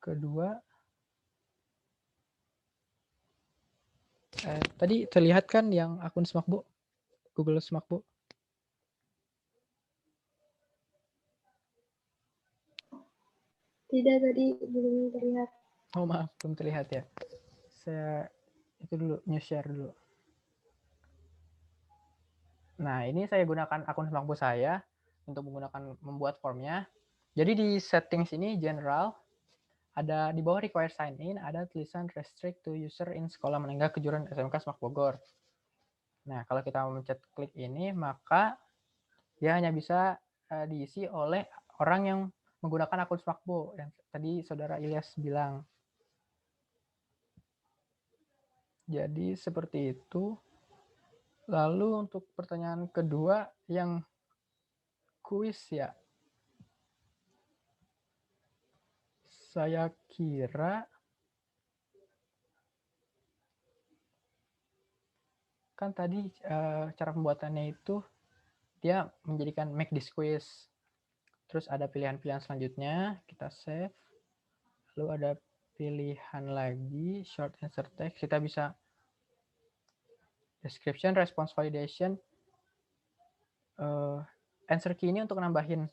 kedua, tadi terlihat kan yang akun Smakbo, Google Smakbo. Tidak, tadi belum terlihat. Oh maaf, belum terlihat ya. Saya itu dulu, new share dulu. Nah, ini saya gunakan akun Smakbo saya untuk membuat formnya. Jadi di settings ini general, ada di bawah require sign in, ada tulisan restrict to user in Sekolah Menengah Kejuruan SMK Semak Bogor. Nah, kalau kita mencet klik ini, maka dia hanya bisa diisi oleh orang yang menggunakan akun Smakbo yang tadi Saudara Ilyas bilang. Jadi seperti itu. Lalu untuk pertanyaan kedua yang kuis ya. Saya kira kan tadi cara pembuatannya itu dia menjadikan make this quiz. Terus ada pilihan-pilihan selanjutnya, kita save. Lalu ada pilihan lagi, short answer text. Kita bisa description, response validation, answer key ini untuk nambahin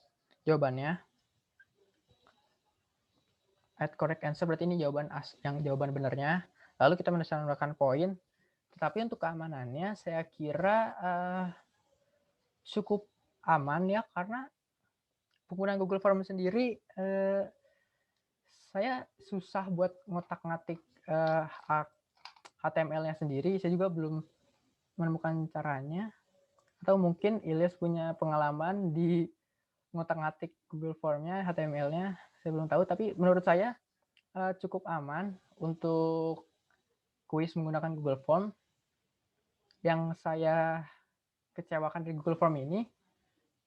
jawabannya. Add correct answer berarti ini jawaban benernya. Lalu kita menambahkan poin. Tetapi untuk keamanannya saya kira cukup aman ya, karena penggunaan Google Form sendiri saya susah buat ngotak-ngatik HTML-nya sendiri. Saya juga belum menemukan caranya. Atau mungkin Ilyas punya pengalaman di ngotak-ngatik Google Form-nya, HTML-nya. Saya belum tahu, tapi menurut saya cukup aman untuk kuis menggunakan Google Form. Yang saya kecewakan di Google Form ini,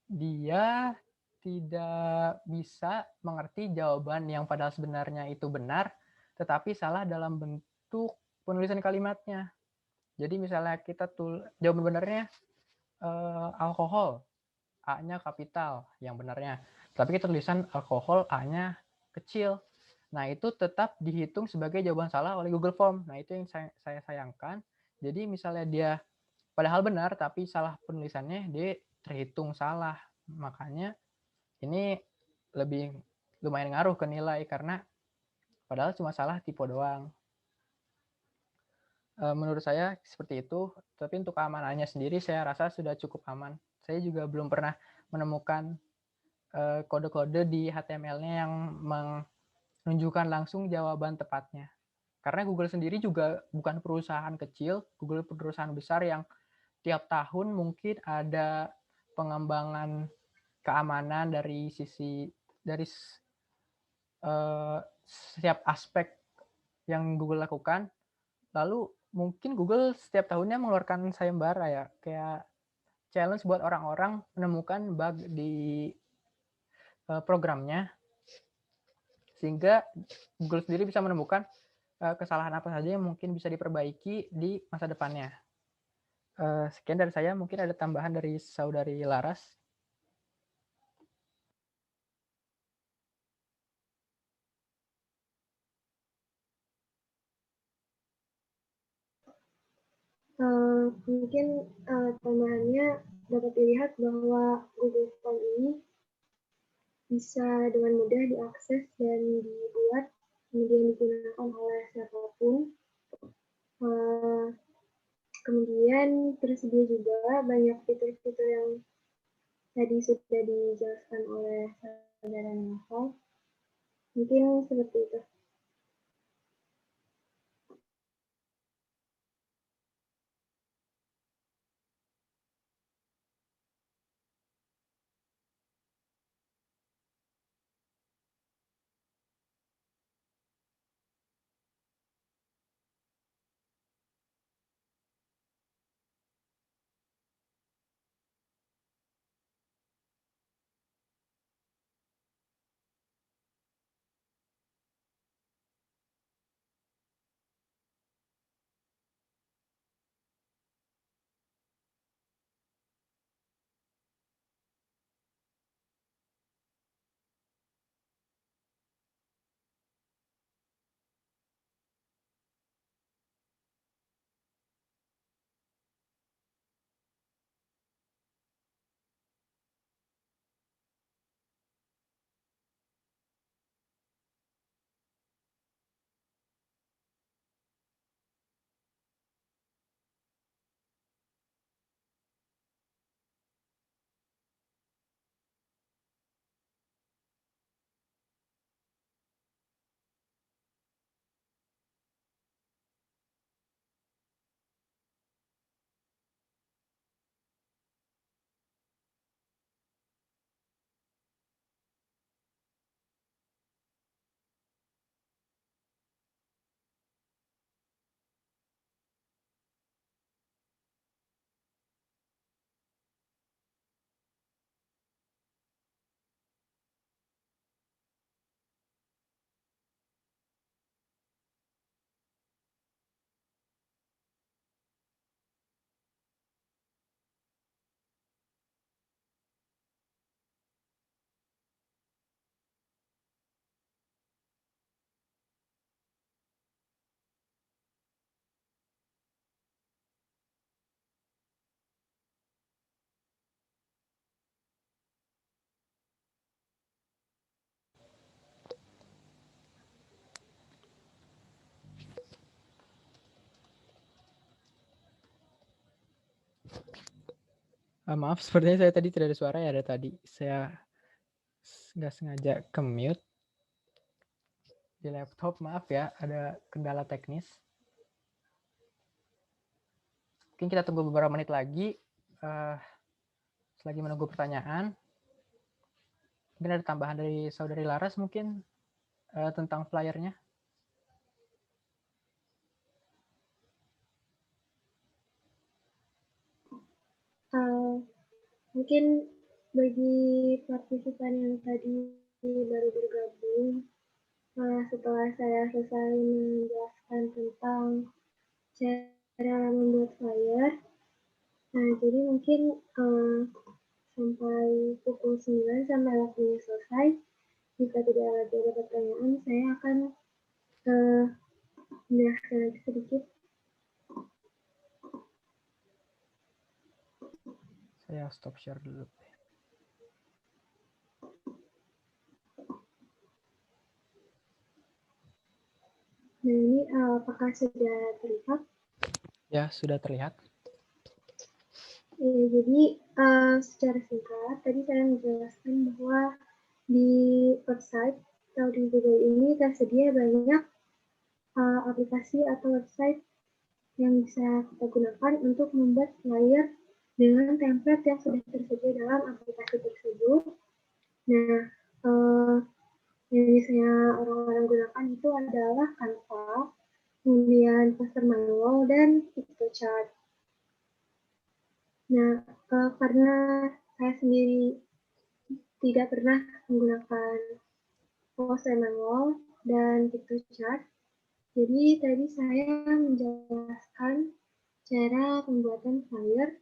dia tidak bisa mengerti jawaban yang padahal sebenarnya itu benar, tetapi salah dalam bentuk penulisan kalimatnya. Jadi misalnya kita jawaban benarnya alkohol, A-nya kapital yang benarnya. Tapi kita tulisan alkohol, A-nya kecil. Nah, itu tetap dihitung sebagai jawaban salah oleh Google Form. Nah, itu yang saya sayangkan. Jadi misalnya dia padahal benar, tapi salah penulisannya, dia terhitung salah. Makanya ini lebih lumayan ngaruh ke nilai, karena padahal cuma salah tipe doang. Menurut saya seperti itu, tapi untuk keamanannya sendiri saya rasa sudah cukup aman. Saya juga belum pernah menemukan kode-kode di HTML-nya yang menunjukkan langsung jawaban tepatnya. Karena Google sendiri juga bukan perusahaan kecil, Google perusahaan besar yang tiap tahun mungkin ada pengembangan keamanan dari setiap aspek yang Google lakukan. Lalu mungkin Google setiap tahunnya mengeluarkan sayembara ya, kayak challenge buat orang-orang menemukan bug di programnya, sehingga Google sendiri bisa menemukan kesalahan apa saja yang mungkin bisa diperbaiki di masa depannya. Sekian dari saya, mungkin ada tambahan dari Saudari Laras. Mungkin tambahannya dapat dilihat bahwa Google Form ini bisa dengan mudah diakses dan dibuat, kemudian digunakan oleh siapapun. Kemudian tersedia juga banyak fitur-fitur yang tadi sudah dijelaskan oleh Saudara Novel. Mungkin seperti itu. Maaf, sepertinya saya tadi tidak ada suara ya, ada tadi. Saya nggak sengaja ke mute di laptop, maaf ya, ada kendala teknis. Mungkin kita tunggu beberapa menit lagi, selagi menunggu pertanyaan. Mungkin ada tambahan dari Saudari Laras mungkin tentang flyernya. Mungkin bagi partisipan yang tadi baru bergabung, setelah saya selesai menjelaskan tentang cara membuat flyer, nah jadi mungkin sampai pukul 9 sampai waktunya selesai, jika tidak lagi ada pertanyaan, saya akan menjelaskan lagi sedikit. Saya stop share dulu. Nah ini apakah sudah terlihat? Ya, sudah terlihat. Ya, jadi secara singkat, tadi saya menjelaskan bahwa di website atau di Google ini tersedia banyak aplikasi atau website yang bisa kita gunakan untuk membuat flyer dengan template yang sudah tersedia dalam aplikasi tersebut. Nah, yang biasanya orang-orang gunakan itu adalah Canva, kemudian Poster My Wall, dan Pictochart. Nah, karena saya sendiri tidak pernah menggunakan Poster My Wall dan Pictochart, jadi tadi saya menjelaskan cara pembuatan flyer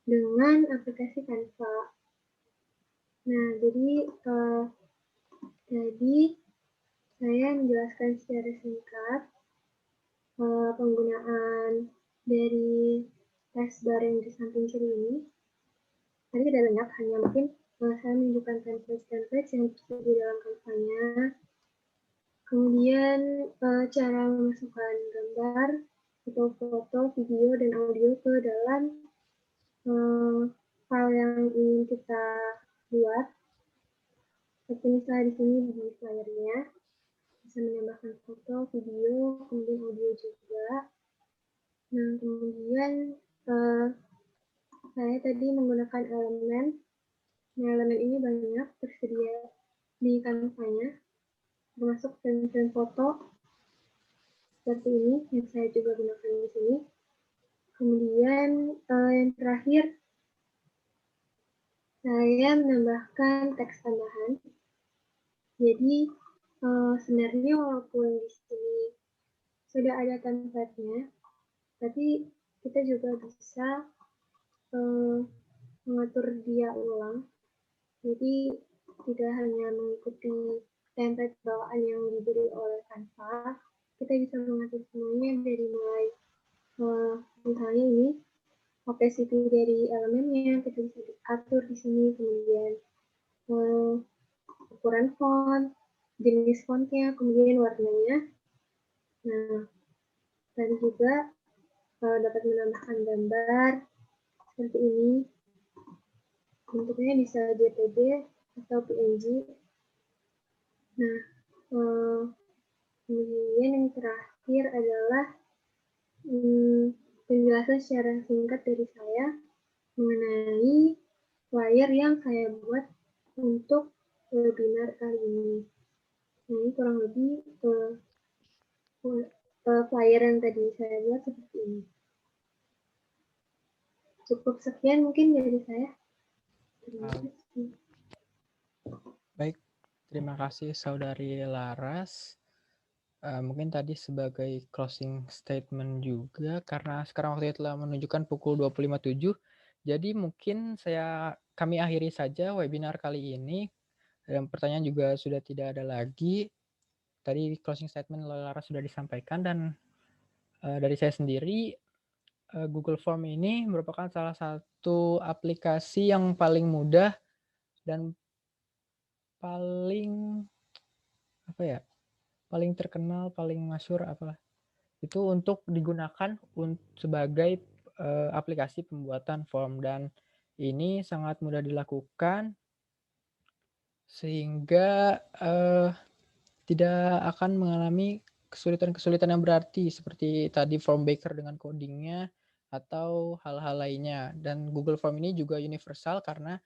dengan aplikasi Canva. Nah, jadi tadi saya menjelaskan secara singkat penggunaan dari taskbar yang di samping kiri ini. Tadi ada banyak, hanya mungkin saya menunjukkan template yang tersedia dalam Canva-nya. Kemudian cara memasukkan gambar atau foto, video, dan audio ke dalam file yang ingin kita buat. Seperti misalnya di sini di flyernya, bisa menambahkan foto, video, kemudian audio juga. Nah, kemudian saya tadi menggunakan elemen. Nah, elemen ini banyak tersedia di Canva-nya, termasuk frame-frame foto seperti ini yang saya juga gunakan di sini. Kemudian yang terakhir, saya menambahkan teks tambahan. Jadi sebenarnya walaupun di sini sudah ada template-nya, tapi kita juga bisa mengatur dia ulang. Jadi tidak hanya mengikuti template bawaan yang diberi oleh Canva, kita bisa mengatur semuanya dari mulai misalnya ini opacity dari elemennya kita bisa atur di sini, kemudian ukuran font, jenis fontnya, kemudian warnanya. Nah, tadi juga dapat menambahkan gambar seperti ini. Bentuknya bisa JPG atau PNG. Nah, kemudian yang terakhir adalah penjelasan secara singkat dari saya mengenai flyer yang saya buat untuk webinar kali ini. Nah, ini kurang lebih flyer yang tadi saya buat seperti ini. Cukup sekian mungkin dari saya. Terima kasih. Baik, terima kasih Saudari Laras. Mungkin tadi sebagai closing statement juga, karena sekarang waktunya telah menunjukkan pukul 20.57, jadi mungkin kami akhiri saja webinar kali ini. Dan pertanyaan juga sudah tidak ada lagi. Tadi closing statement Laras sudah disampaikan, dan dari saya sendiri, Google Form ini merupakan salah satu aplikasi yang paling mudah dan paling paling terkenal, paling masyhur itu untuk digunakan sebagai aplikasi pembuatan form. Dan Ini sangat mudah dilakukan sehingga tidak akan mengalami kesulitan-kesulitan yang berarti seperti tadi form baker dengan codingnya atau hal-hal lainnya. Dan Google Form ini juga universal karena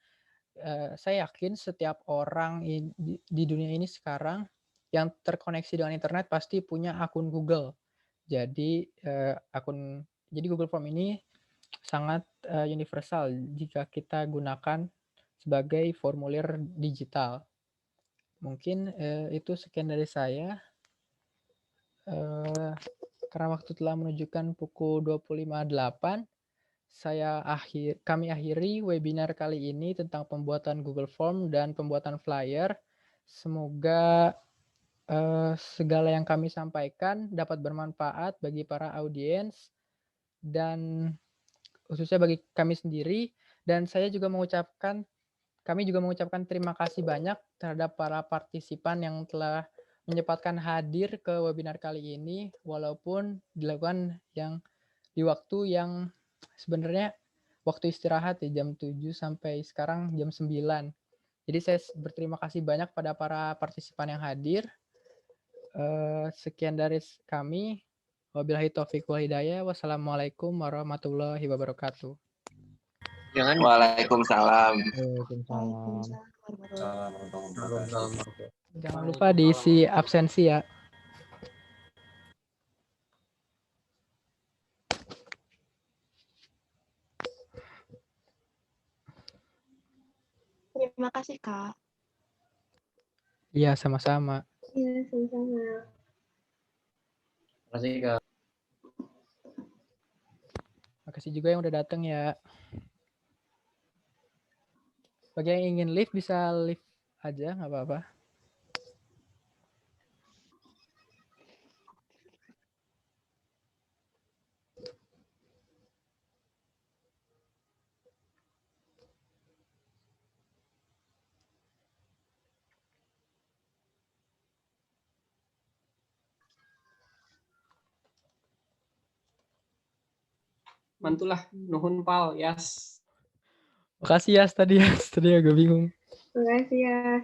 saya yakin setiap orang di dunia ini sekarang yang terkoneksi dengan internet pasti punya akun Google. Jadi jadi Google Form ini sangat universal jika kita gunakan sebagai formulir digital. Mungkin itu sekian dari saya. Karena waktu telah menunjukkan pukul 25.08, kami akhiri webinar kali ini tentang pembuatan Google Form dan pembuatan flyer. Semoga segala yang kami sampaikan dapat bermanfaat bagi para audiens dan khususnya bagi kami sendiri. Dan kami juga mengucapkan terima kasih banyak terhadap para partisipan yang telah menyempatkan hadir ke webinar kali ini, walaupun dilakukan di waktu yang sebenarnya waktu istirahat ya, jam 7 sampai sekarang jam 9. Jadi saya berterima kasih banyak pada para partisipan yang hadir. Sekian dari kami. Wabillahi taufiq wal hidayah. Wassalamualaikum warahmatullahi wabarakatuh. Waalaikumsalam. Jangan lupa diisi absensi ya. Terima kasih, Kak. Iya, sama-sama. Iya, sama-sama. Terima kasih, Kak. Makasih juga yang udah datang ya. Bagi yang ingin live bisa live aja, nggak apa-apa. Mantulah, nuhun pal, Yas. Makasih ya tadi agak bingung. Terima kasih ya.